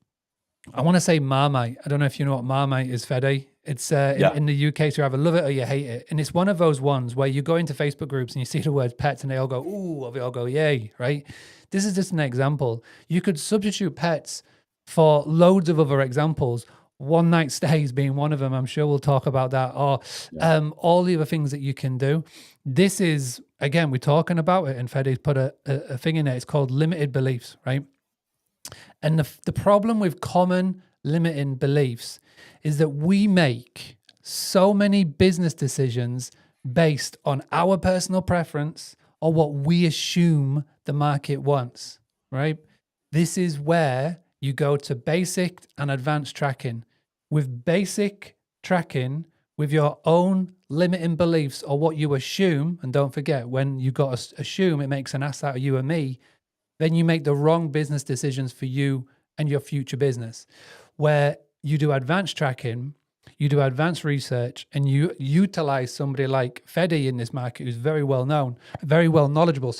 I want to say Marmite. I don't know if you know what Marmite is, Fede. It's in the UK, so you either love it or you hate it. And it's one of those ones where you go into Facebook groups and you see the word pets and they all go, ooh, or they all go, yay, right? This is just an example. You could substitute pets for loads of other examples. One night stays being one of them. I'm sure we'll talk about that. Or all the other things that you can do. This is, again, we're talking about it, and Fede's put a thing in there. It's called limited beliefs, right? And the problem with common limiting beliefs is that we make so many business decisions based on our personal preference or what we assume the market wants, right? This is where you go to basic and advanced tracking. With basic tracking, with your own limiting beliefs or what you assume, and don't forget, when you got to assume, it makes an ass out of you and me, then you make the wrong business decisions for you and your future business. Where you do advanced tracking, you do advanced research, and you utilize somebody like Fede in this market who's very well known, very well knowledgeable,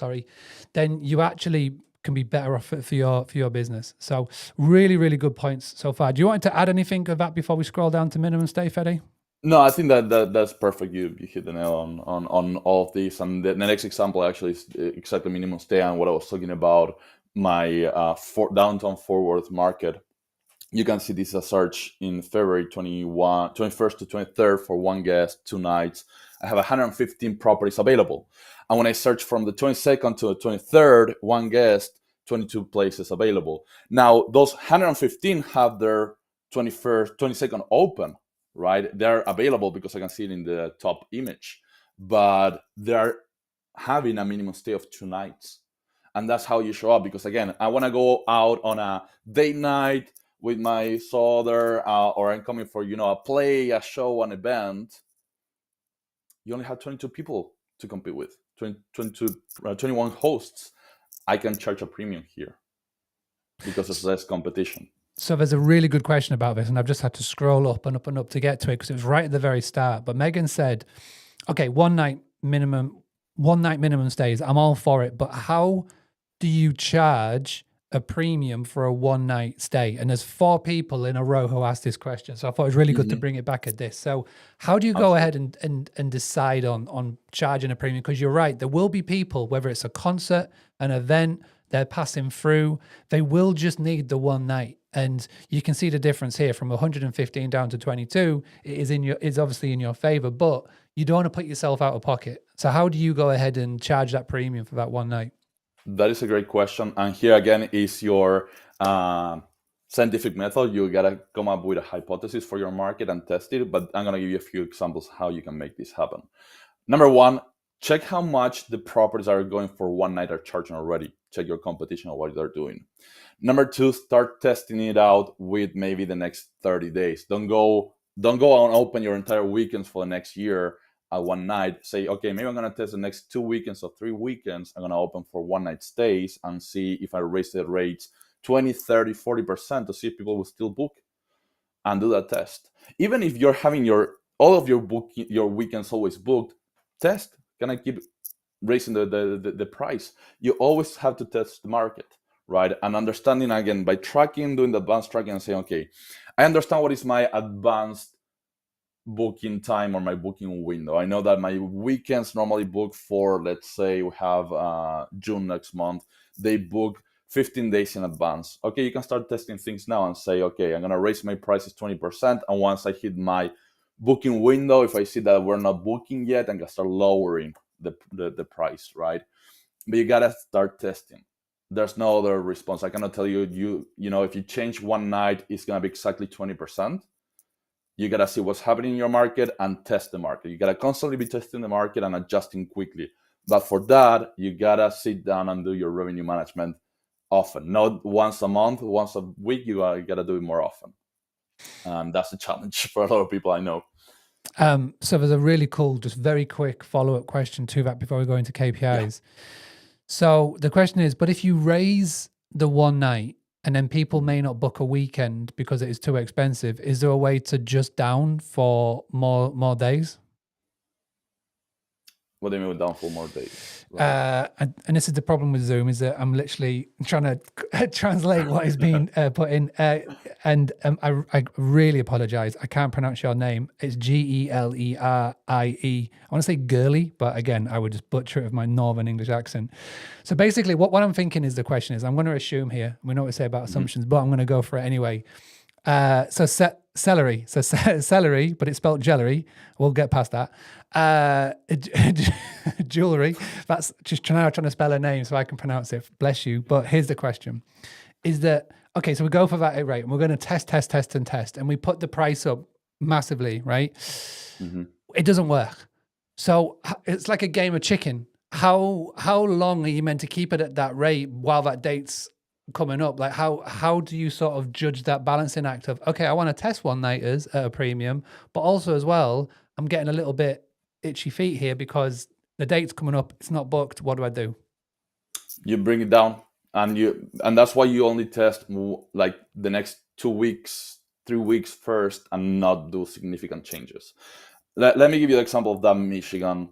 then you actually can be better off for your business. So really, really good points so far. Do you want to add anything of that before we scroll down to minimum stay, Fede? No, I think that's perfect. You hit the nail on all of these. And the next example actually is exactly minimum stay and what I was talking about, my downtown Fort Worth market. You can see this is a search in February 21st to 23rd for 1 guest, 2 nights. I have 115 properties available. And when I search from the 22nd to the 23rd, 1 guest, 22 places available. Now, those 115 have their 22nd open, right? They're available because I can see it in the top image, but they're having a minimum stay of 2 nights. And that's how you show up. Because again, I want to go out on a date night with my father, or I'm coming for, a play, a show, an event. You only have 22 people to compete with, 21 hosts. I can charge a premium here because there's less competition. So there's a really good question about this, and I've just had to scroll up and up and up to get to it because it was right at the very start. But Megan said, okay, 1 night minimum stays. I'm all for it. But how do you charge a premium for a 1 night stay? And there's 4 people in a row who asked this question. So I thought it was really good to bring it back at this. So how do you go ahead and decide on charging a premium? Because you're right, there will be people, whether it's a concert, an event, they're passing through, they will just need the 1 night. And you can see the difference here from 115 down to 22. It is obviously in your favor, but you don't want to put yourself out of pocket. So how do you go ahead and charge that premium for that one night? That is a great question. And here again is your scientific method. You gotta come up with a hypothesis for your market and test it. But I'm gonna give you a few examples how you can make this happen. Number one, check how much the properties are going for one night are charging already. Check your competition on what they're doing. Number two, start testing it out with maybe the next 30 days. Don't go and open your entire weekends for the next year at one night. Say, okay, maybe I'm gonna test the next 2 weekends or 3 weekends. I'm gonna open for one night stays and see if I raise the rates 20, 30, 40% to see if people will still book, and do that test. Even if you're having all of your weekends always booked, test. Can I keep raising the price? You always have to test the market, right? And understanding again by tracking, doing the advanced tracking and saying, okay, I understand what is my advanced booking time or my booking window. I know that my weekends normally book for, let's say we have June next month, they book 15 days in advance. Okay, you can start testing things now and say, okay, I'm gonna raise my prices 20%, and once I hit my booking window, if I see that we're not booking yet, I'm gonna start lowering the price, right? But you gotta start testing. There's no other response. I cannot tell you know, if you change one night, it's gonna be exactly 20%. You gotta see what's happening in your market and test the market. You gotta constantly be testing the market and adjusting quickly. But for that, you gotta sit down and do your revenue management often, not once a month, once a week. You gotta do it more often, and that's a challenge for a lot of people, I know. So there's a really cool, just very quick follow-up question to that before we go into KPIs. Yeah. So the question is, but if you raise the one night and then people may not book a weekend because it is too expensive, is there a way to just down for more days? What do you mean with down for more days? Like, And this is the problem with Zoom, is that I'm literally trying to translate what is being put in. I really apologize. I can't pronounce your name. It's Gelerie. I want to say girly, but again, I would just butcher it with my Northern English accent. So basically, what I'm thinking is the question is, I'm going to assume here, we know what to say about assumptions, but I'm going to go for it anyway. Celery. So celery, but it's spelled jellery. We'll get past that. Jewelry. That's just trying to spell her name so I can pronounce it. Bless you. But here's the question: is that okay? So we go for that rate, and we're going to test, and we put the price up massively, right? It doesn't work. So it's like a game of chicken. How long are you meant to keep it at that rate while that date's coming up? Like how do you sort of judge that balancing act of, okay, I want to test one nighters at a premium, but also as well, I'm getting a little bit itchy feet here because the date's coming up, it's not booked. What do I do? You bring it down, and that's why you only test like the next 2 weeks, 3 weeks first, and not do significant changes. Let me give you the example of that Michigan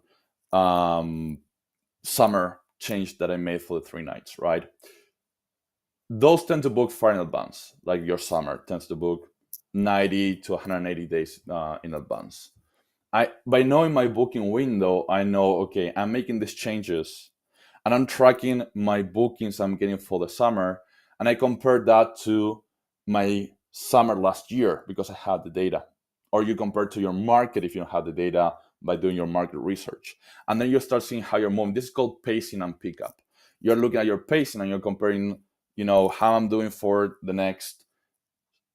summer change that I made for the 3 nights, right? Those tend to book far in advance. Like your summer tends to book 90 to 180 days in advance. By knowing my booking window, I know, okay, I'm making these changes and I'm tracking my bookings I'm getting for the summer, and I compare that to my summer last year because I had the data. Or you compare to your market if you don't have the data by doing your market research. And then you start seeing how you're moving. This is called pacing and pickup. You're looking at your pacing and you're comparing, how I'm doing for the next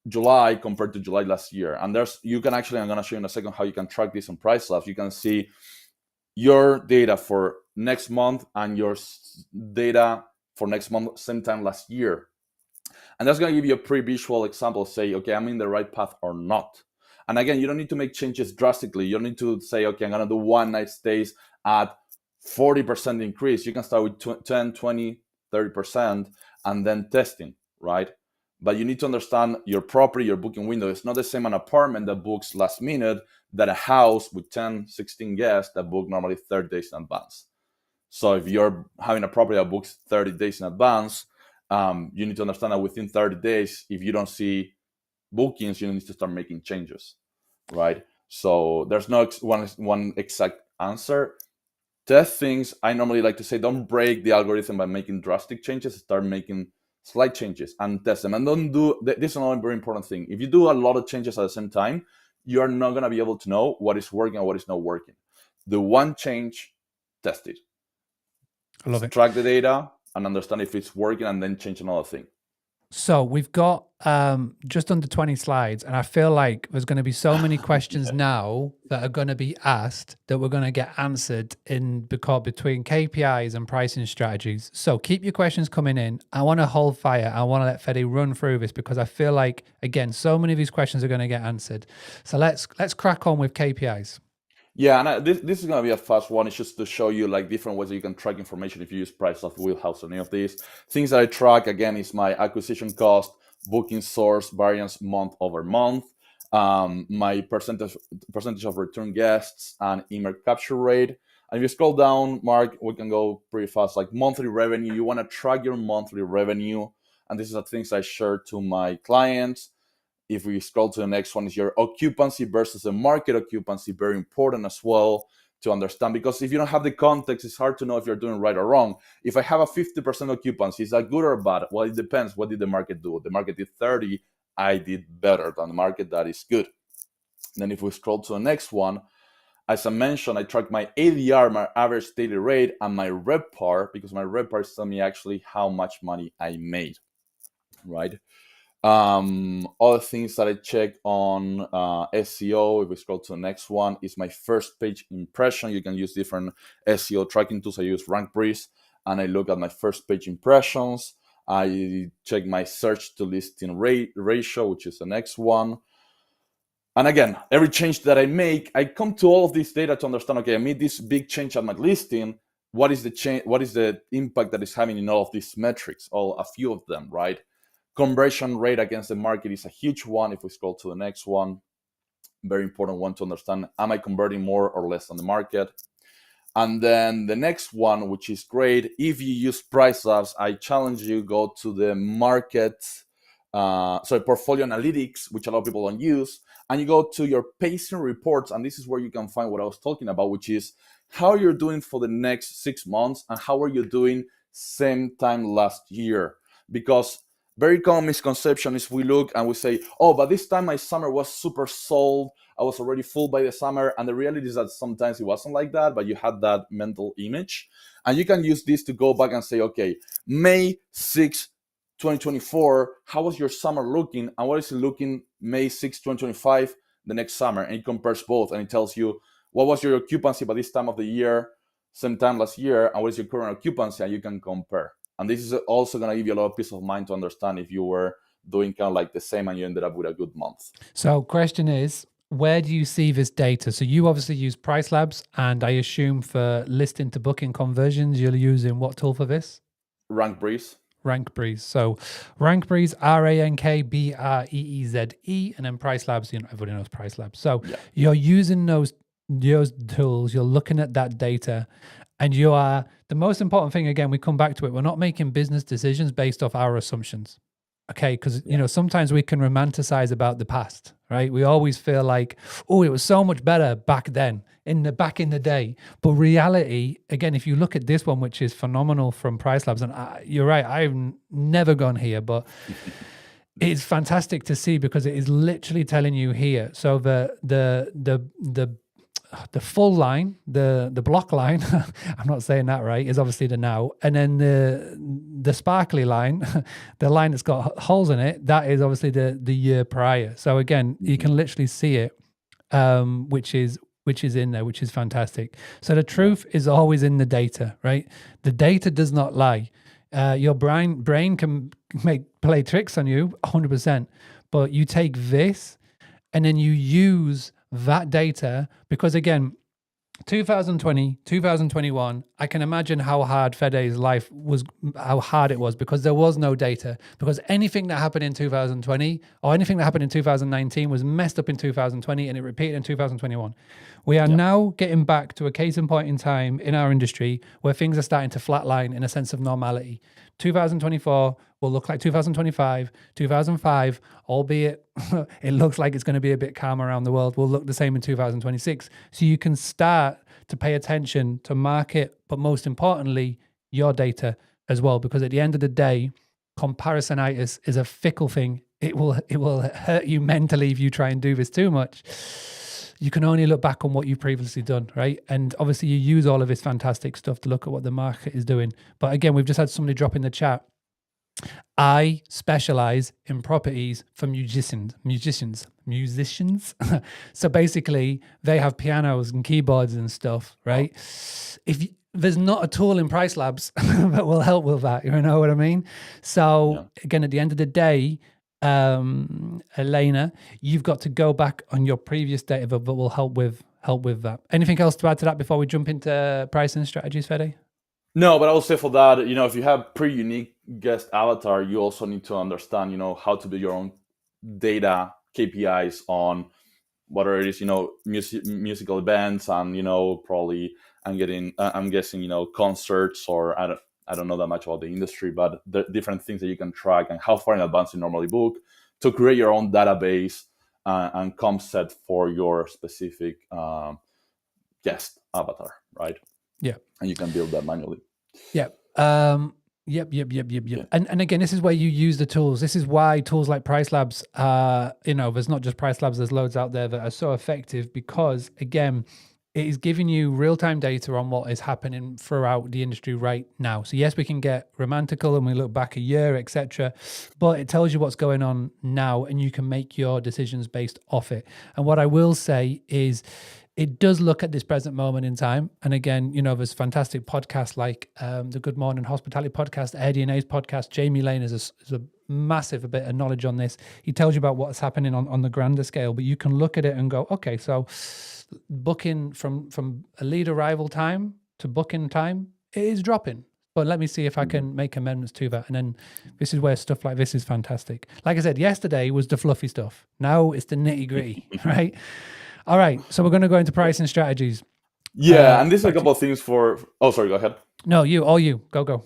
July compared to July last year. And you can actually, I'm going to show you in a second how you can track this on Price Labs. You can see your data for next month and your data for next month, same time last year. And that's going to give you a pretty visual example, say, okay, I'm in the right path or not. And again, you don't need to make changes drastically. You don't need to say, okay, I'm going to do one night stays at 40% increase. You can start with 10, 20, 30%, and then testing, right? But you need to understand your property, your booking window. It's not the same an apartment that books last minute that a house with 10, 16 guests that book normally 30 days in advance. So if you're having a property that books 30 days in advance, you need to understand that within 30 days, if you don't see bookings, you need to start making changes, right? So there's no one exact answer. Test things. I normally like to say, don't break the algorithm by making drastic changes. Start making slight changes and test them. And don't do, this is another very important thing. If you do a lot of changes at the same time, you are not going to be able to know what is working and what is not working. Do one change, test it. I love it. Track the data and understand if it's working, and then change another thing. So we've got just under 20 slides, and I feel like there's going to be so many questions now that are going to be asked that we're going to get answered between KPIs and pricing strategies. So keep your questions coming in. I want to hold fire. I want to let Fede run through this because I feel like, again, so many of these questions are going to get answered. So let's crack on with KPIs. Yeah, and this is going to be a fast one. It's just to show you like different ways that you can track information if you use Priceless, Wheelhouse, or any of these. Things that I track, again, is my acquisition cost, booking source, variance month over month, my percentage of return guests, and email capture rate. And if you scroll down, Mark, we can go pretty fast. Like monthly revenue, you want to track your monthly revenue. And this is the things I share to my clients. If we scroll to the next one, is your occupancy versus the market occupancy. Very important as well to understand, because if you don't have the context, it's hard to know if you're doing right or wrong. If I have a 50% occupancy, is that good or bad? Well, it depends. What did the market do? The market did 30. I did better than the market. That is good. Then if we scroll to the next one, as I mentioned, I track my ADR, my average daily rate, and my RevPAR, because my RevPAR is telling me actually how much money I made, right? Other things that I check on SEO, if we scroll to the next one, is my first page impression. You can use different SEO tracking tools. I use RankBreeze, and I look at my first page impressions. I check my search to listing ratio, which is the next one. And again, every change that I make, I come to all of this data to understand, okay, I made this big change at my listing. What is the change? What is the impact that is having in all of these metrics? A few of them, right? Conversion rate against the market is a huge one. If we scroll to the next one, very important one to understand, am I converting more or less on the market? And then the next one, which is great, if you use Pricelabs, I challenge you, go to the portfolio analytics, which a lot of people don't use, and you go to your pacing reports, and this is where you can find what I was talking about, which is how you're doing for the next 6 months and how are you doing same time last year. Because very common misconception is we look and we say, oh, but this time my summer was super sold. I was already full by the summer. And the reality is that sometimes it wasn't like that, but you had that mental image. And you can use this to go back and say, okay, May 6, 2024, how was your summer looking? And what is it looking May 6, 2025, the next summer? And it compares both. And it tells you what was your occupancy by this time of the year, same time last year, and what is your current occupancy, and you can compare. And this is also going to give you a lot of peace of mind to understand if you were doing kind of like the same and you ended up with a good month. So question is, where do you see this data? So you obviously use Pricelabs, and I assume for listing to booking conversions, you're using what tool for this? RankBreeze. RankBreeze. So RankBreeze, RankBreeze, and then Pricelabs, everybody knows Pricelabs. So you're using those tools, you're looking at that data, and you are, the most important thing, again, we come back to it, we're not making business decisions based off our assumptions. Okay, because sometimes we can romanticize about the past, right? We always feel like, oh, it was so much better back then, back in the day. But reality, again, if you look at this one, which is phenomenal from Pricelabs, and you're right, I've never gone here, but it's fantastic to see because it is literally telling you here. So the full line, the block line, I'm not saying that right, is obviously the now. And then the sparkly line, the line that's got holes in it, that is obviously the year prior. So again, you can literally see it, which is in there, which is fantastic. So the truth is always in the data, right? The data does not lie. Your brain can play tricks on you 100%, but you take this and then you use that data, because again, 2020, 2021, I can imagine how hard Fede's life was, how hard it was, because there was no data, because anything that happened in 2020 or anything that happened in 2019 was messed up in 2020 and it repeated in 2021. We are now getting back to a case in point in time in our industry where things are starting to flatline in a sense of normality. 2024 will look like 2025, 2005, albeit it looks like it's going to be a bit calmer around the world, will look the same in 2026. So you can start to pay attention to market, but most importantly, your data as well, because at the end of the day, comparisonitis is a fickle thing. It will hurt you mentally if you try and do this too much. you can only look back on what you've previously done, right? And obviously you use all of this fantastic stuff to look at what the market is doing. But again, we've just had somebody drop in the chat. I specialize in properties for musicians. So basically, they have pianos and keyboards and stuff, right? There's not a tool in Price Labs that will help with that, you know what I mean? So again, at the end of the day, Elena, you've got to go back on your previous data that will help with that. Anything else to add to that before we jump into pricing strategies, Fede? No, but I will say for that, if you have pretty unique guest avatar, you also need to understand, how to build your own data KPIs on whether it is, musical events and, probably I'm guessing, concerts, or I don't know that much about the industry, but the different things that you can track and how far in advance you normally book to create your own database and comp set for your specific guest avatar, right? Yeah. And you can build that manually. Yeah. Yep. Yeah. And again, this is where you use the tools. This is why tools like Price Labs, there's not just Price Labs, there's loads out there that are so effective because, again, it is giving you real-time data on what is happening throughout the industry right now. So yes, we can get romantical and we look back a year, etc., but it tells you what's going on now and you can make your decisions based off it. And what I will say is it does look at this present moment in time. And again, there's fantastic podcasts like the Good Morning Hospitality podcast, Air DNA's podcast. Jamie Lane is a massive bit of knowledge on this. He tells you about what's happening on the grander scale, but you can look at it and go, okay, so booking from a lead arrival time to booking time, it is dropping. But let me see if I can make amendments to that. And then this is where stuff like this is fantastic. Like I said, yesterday was the fluffy stuff. Now it's the nitty gritty, right? All right, so we're going to go into pricing strategies. Yeah, and this is a couple of things for... Oh, sorry, go ahead. No, you. Go.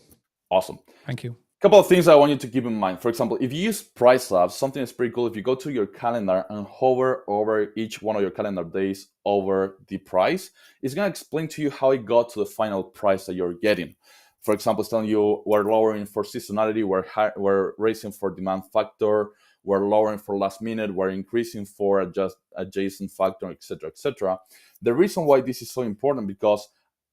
Awesome. Thank you. Couple of things I want you to keep in mind. For example, if you use Price Labs, something that's pretty cool, if you go to your calendar and hover over each one of your calendar days over the price, it's going to explain to you how it got to the final price that you're getting. For example, it's telling you we're lowering for seasonality, we're raising for demand factor, we're lowering for last minute, we're increasing for just adjacent factor, etc., etc. The reason why this is so important because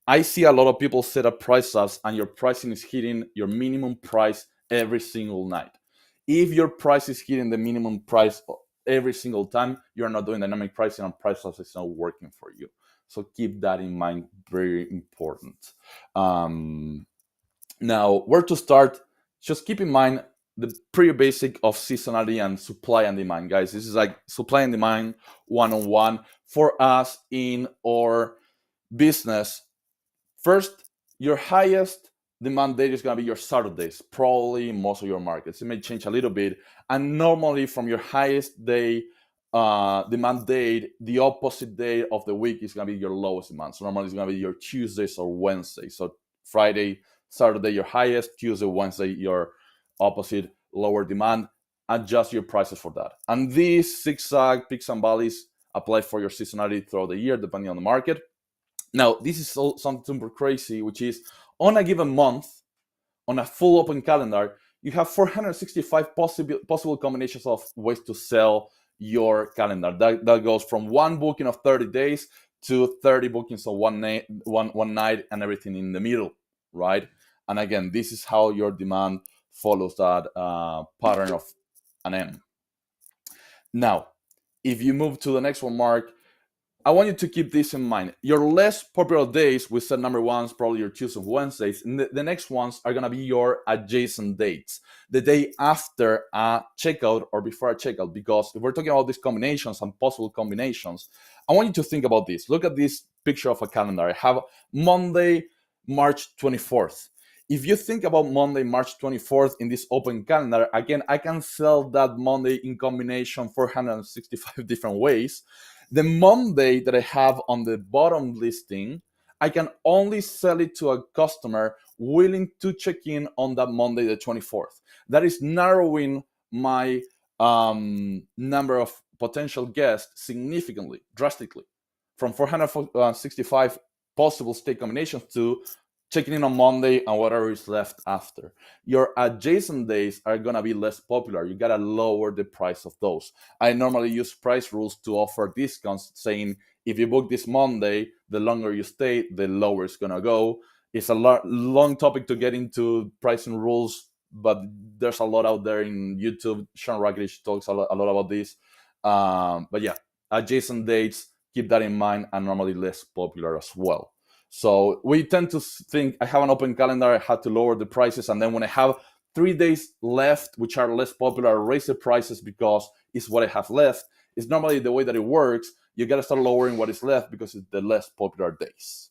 I see a lot of people set up Price Labs and your pricing is hitting your minimum price every single night. If your price is hitting the minimum price every single time, you're not doing dynamic pricing and Price Labs is not working for you. So keep that in mind, very important. Now, where to start? Just keep in mind the pretty basic of seasonality and supply and demand, guys. This is like supply and demand one-on-one for us in our business. First, your highest demand date is going to be your Saturdays, probably in most of your markets. It may change a little bit. And normally from your highest day demand date, the opposite day of the week is going to be your lowest demand. So normally it's going to be your Tuesdays or Wednesdays. So Friday, Saturday, your highest, Tuesday, Wednesday, your opposite, lower demand. Adjust your prices for that. And these zigzag peaks and valleys apply for your seasonality throughout the year, depending on the market. Now, this is something super crazy, which is on a given month, on a full open calendar, you have 465 possible combinations of ways to sell your calendar. That goes from one booking of 30 days to 30 bookings of one night and everything in the middle, right? And again, this is how your demand follows that pattern of an M. Now, if you move to the next one, Mark, I want you to keep this in mind. Your less popular days, we said number one is probably your Tuesdays and Wednesdays. And the next ones are going to be your adjacent dates, the day after a checkout or before a checkout. Because if we're talking about these combinations and possible combinations, I want you to think about this. Look at this picture of a calendar. I have Monday, March 24th. If you think about Monday, March 24th in this open calendar, again, I can sell that Monday in combination 465 different ways. The Monday that I have on the bottom listing, I can only sell it to a customer willing to check in on that Monday, the 24th. That is narrowing my number of potential guests significantly, drastically, from 465 possible state combinations to checking in on Monday and whatever is left after. Your adjacent days are gonna be less popular. You gotta lower the price of those. I normally use price rules to offer discounts, saying if you book this Monday, the longer you stay, the lower it's gonna go. It's a long topic to get into pricing rules, but there's a lot out there in YouTube. Sean Rakitic talks a lot about this. But yeah, adjacent dates, keep that in mind, and normally less popular as well. So we tend to think I have an open calendar, I had to lower the prices, and then when I have 3 days left, which are less popular, I raise the prices because it's what I have left. It's normally the way that it works. You got to start lowering what is left because it's the less popular days.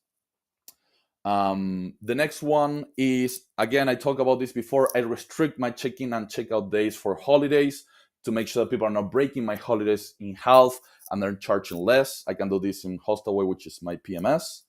The next one is, again, I talked about this before, I restrict my check-in and check-out days for holidays to make sure that people are not breaking my holidays in half and they're charging less. I can do this in Hostaway, which is my PMS.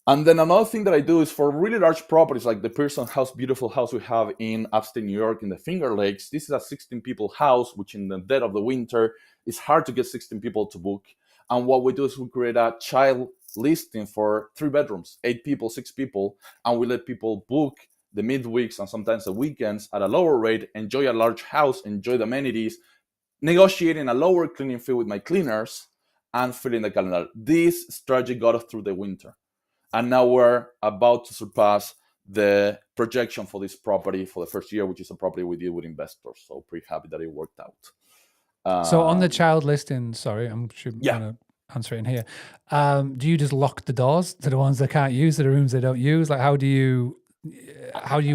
And then another thing that I do is for really large properties like the Pearson House, beautiful house we have in upstate New York in the Finger Lakes. This is a 16 people house, which in the dead of the winter is hard to get 16 people to book. And what we do is we create a child listing for 3 bedrooms, 8 people, 6 people, and we let people book the midweeks and sometimes the weekends at a lower rate, enjoy a large house, enjoy the amenities, negotiating a lower cleaning fee with my cleaners, and filling the calendar. This strategy got us through the winter. And now we're about to surpass the projection for this property for the first year, which is a property we did with investors. So pretty happy that it worked out. So on the child listing, sorry, I'm going Yeah. to answer it in here. Do you just lock the doors to the ones they can't use, to the rooms they don't use? Like, how do you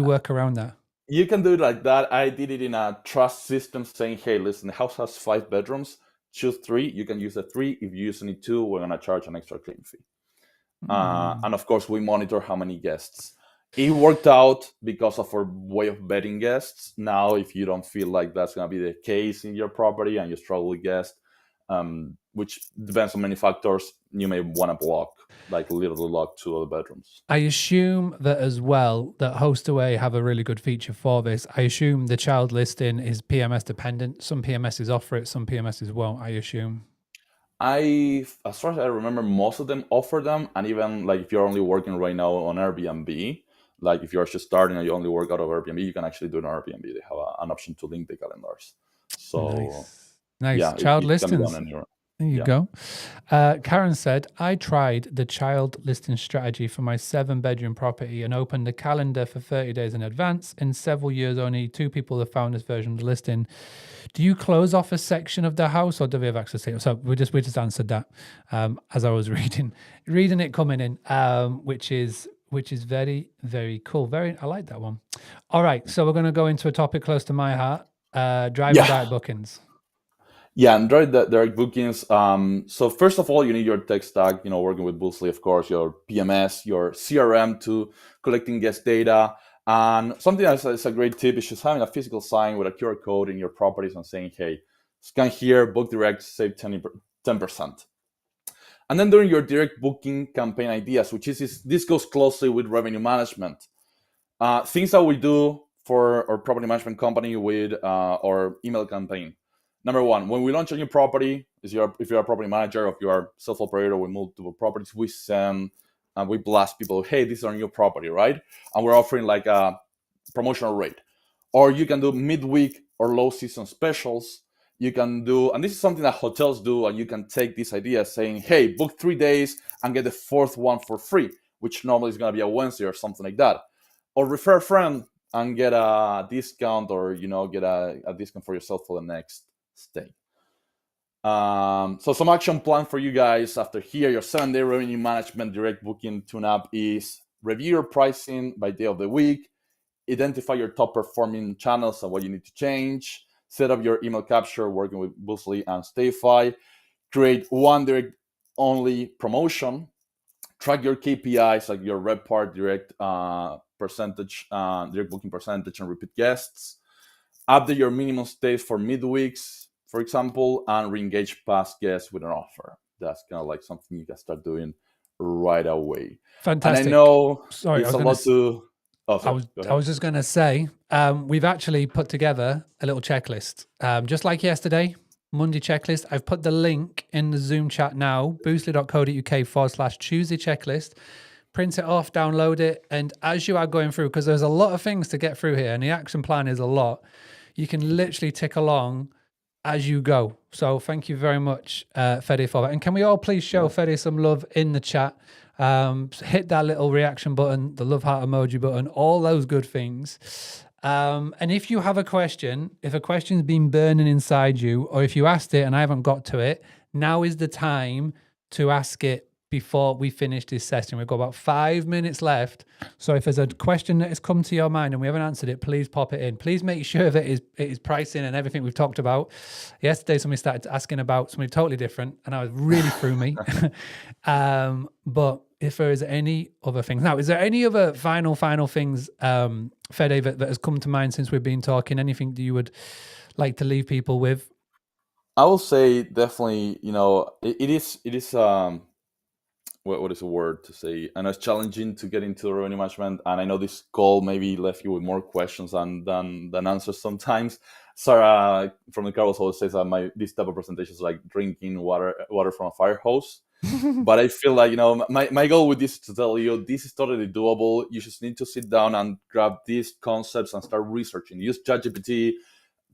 work around that? You can do it like that. I did it in a trust system saying, hey, listen, the house has 5 bedrooms, choose 3. You can use the 3. If you use only 2, we're going to charge an extra cleaning fee. And of course, we monitor how many guests. It worked out because of our way of vetting guests. Now, if you don't feel like that's going to be the case in your property and you struggle with guests, which depends on many factors, you may want to block, like literally lock 2 of the bedrooms. I assume that as well, that Hostaway have a really good feature for this. I assume the child listing is PMS dependent. Some PMSs offer it, some PMSs won't, I assume. As far as I remember, most of them offer them. And even like if you're only working right now on Airbnb, like if you're just starting and you only work out of Airbnb, you can actually do it on Airbnb. They have an option to link the calendars. So nice. yeah, Child it listings. Can be done there you go. Karen said, I tried the child listing strategy for my 7-bedroom property and opened a calendar for 30 days in advance. In several years, only 2 people have found this version of the listing. Do you close off a section of the house or do we have access to it? So we just answered that as I was reading it coming in, which is very, very cool. I like that one. All right. So we're going to go into a topic close to my heart, driving direct bookings. Yeah, and direct bookings. So first of all, you need your tech stack, working with Boostly, of course, your PMS, your CRM to collecting guest data. And something that's a great tip is just having a physical sign with a QR code in your properties and saying, hey, scan here, book direct, save 10%. And then during your direct booking campaign ideas, which is this goes closely with revenue management. Things that we do for our property management company with our email campaign. Number 1, when we launch a new property, if you're a property manager, if you are self-operator with multiple properties, we send and we blast people, hey, this is our new property, right? And we're offering like a promotional rate. Or you can do midweek or low season specials. You can do, and this is something that hotels do, and you can take this idea saying, hey, book 3 days and get the 4th one for free, which normally is going to be a Wednesday or something like that. Or refer a friend and get a discount or, get a discount for yourself for the next stay. So some action plan for you guys after here. Your 7-day revenue management direct booking tune-up is review your pricing by day of the week, identify your top performing channels and what you need to change, set up your email capture working with Boostly and Stayfy, create 1 direct only promotion, track your KPIs like your RevPAR, direct percentage, direct booking percentage, and repeat guests. Update your minimum stays for midweeks, for example, and re-engage past guests with an offer. That's kind of like something you can start doing right away. Fantastic. And I know it's I was just going to say, we've actually put together a little checklist, just like yesterday. Monday checklist. I've put the link in the Zoom chat now, boostly.co.uk/Tuesday checklist. print it off, download it. And as you are going through, because there's a lot of things to get through here and the action plan is a lot, you can literally tick along as you go. So thank you very much, Fede, for that. And can we all please show Fede some love in the chat? Hit that little reaction button, the love heart emoji button, all those good things. And if you have a question, if a question's been burning inside you, or if you asked it and I haven't got to it, now is the time to ask it before we finish this session. We've got about 5 minutes left. So if there's a question that has come to your mind and we haven't answered it, please pop it in. Please make sure that it is pricing and everything we've talked about. Yesterday, somebody started asking about something totally different and I was really through me. But if there is any other things. Now, is there any other final things, Fede, that has come to mind since we've been talking? Anything that you would like to leave people with? I will say definitely, it is what is the word to say? And it's challenging to get into revenue management. And I know this call maybe left you with more questions than answers sometimes. Sarah from the Carlos always says that this type of presentation is like drinking water from a fire hose. But I feel like, my goal with this is to tell you this is totally doable. You just need to sit down and grab these concepts and start researching. Use ChatGPT.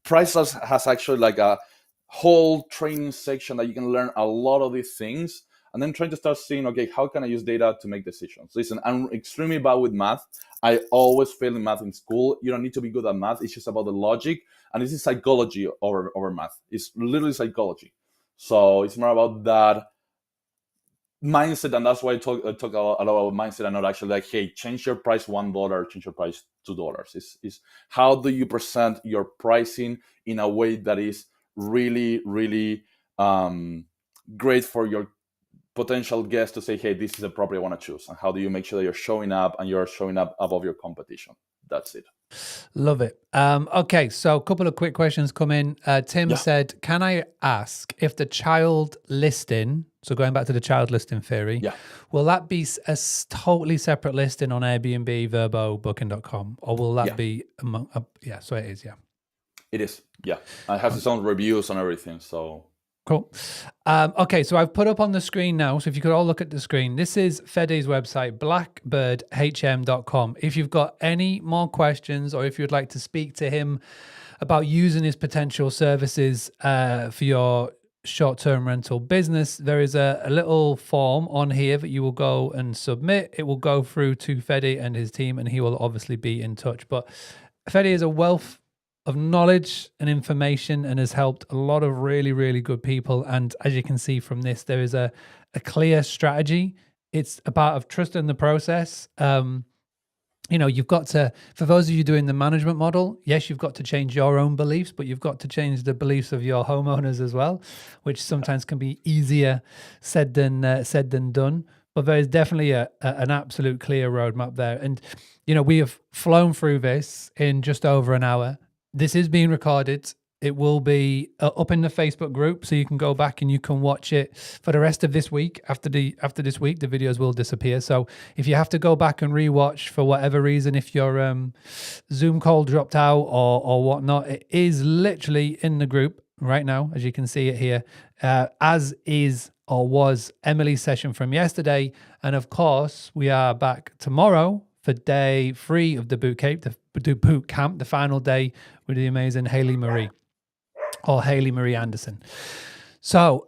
Priceless has actually like a whole training section that you can learn a lot of these things. And then trying to start seeing, okay, how can I use data to make decisions? Listen, I'm extremely bad with math. I always fail in math in school. You don't need to be good at math. It's just about the logic. And this is psychology over math. It's literally psychology. So it's more about that mindset. And that's why I talk a lot about mindset and not actually like, hey, change your price $1, change your price $2. It's how do you present your pricing in a way that is really, really great for your potential guest to say, hey, this is the property I want to choose. And how do you make sure that you're showing up and you're showing up above your competition? That's it. Love it. Okay, so a couple of quick questions come in. Tim said, can I ask if the child listing, so going back to the child listing theory, will that be a totally separate listing on Airbnb, Vrbo, Booking.com? Or will that be, so it is, It is, it has its own reviews and everything, so... Cool. Okay, so I've put up on the screen now, so if you could all look at the screen, this is Fede's website, blackbirdhm.com. If you've got any more questions or if you'd like to speak to him about using his potential services for your short-term rental business, there is a little form on here that you will go and submit. It will go through to Fede and his team, and he will obviously be in touch. But Fede is a wealth of knowledge and information and has helped a lot of really, really good people. And as you can see from this, there is a clear strategy. It's a part of trusting the process. You've got to, for those of you doing the management model, yes, you've got to change your own beliefs, but you've got to change the beliefs of your homeowners as well, which sometimes can be easier said than done. But there is definitely an absolute clear roadmap there. And, we have flown through this in just over an hour. This is being recorded. It will be up in the Facebook group, so you can go back and you can watch it for the rest of this week. After this week, the videos will disappear. So if you have to go back and rewatch for whatever reason, if your Zoom call dropped out or whatnot, it is literally in the group right now, as you can see it here, as is or was Emily's session from yesterday. And of course, we are back tomorrow for day 3 of the boot camp, the final day with the amazing Haley Marie Anderson. So,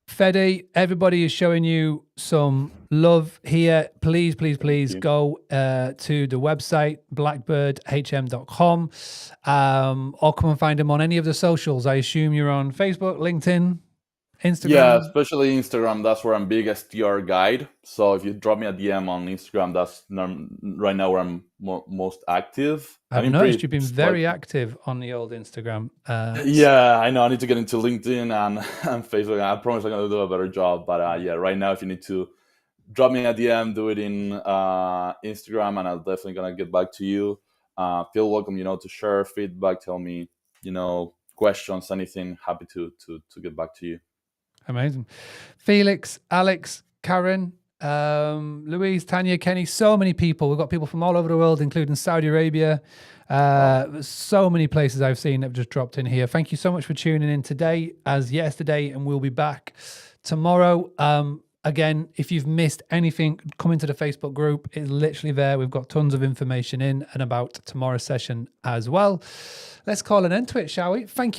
Fede, everybody is showing you some love here. Please go to the website, blackbirdhm.com, or come and find him on any of the socials. I assume you're on Facebook, LinkedIn, Instagram? Yeah, especially Instagram. That's where I'm big as your guide. So if you drop me a DM on Instagram, that's right now where I'm most active. I've noticed you've been very active on the old Instagram. Yeah, I know. I need to get into LinkedIn and Facebook. I promise I'm going to do a better job. But right now, if you need to drop me a DM, do it in Instagram, and I'm definitely going to get back to you. Feel welcome, to share feedback, tell me, questions, anything. Happy to get back to you. Amazing. Felix, Alex, Karen, Louise, Tanya, Kenny, so many people. We've got people from all over the world, including Saudi Arabia. So many places I've seen that have just dropped in here. Thank you so much for tuning in today as yesterday, and we'll be back tomorrow. Again, if you've missed anything, come into the Facebook group. It's literally there. We've got tons of information in and about tomorrow's session as well. Let's call an end to it, shall we? Thank you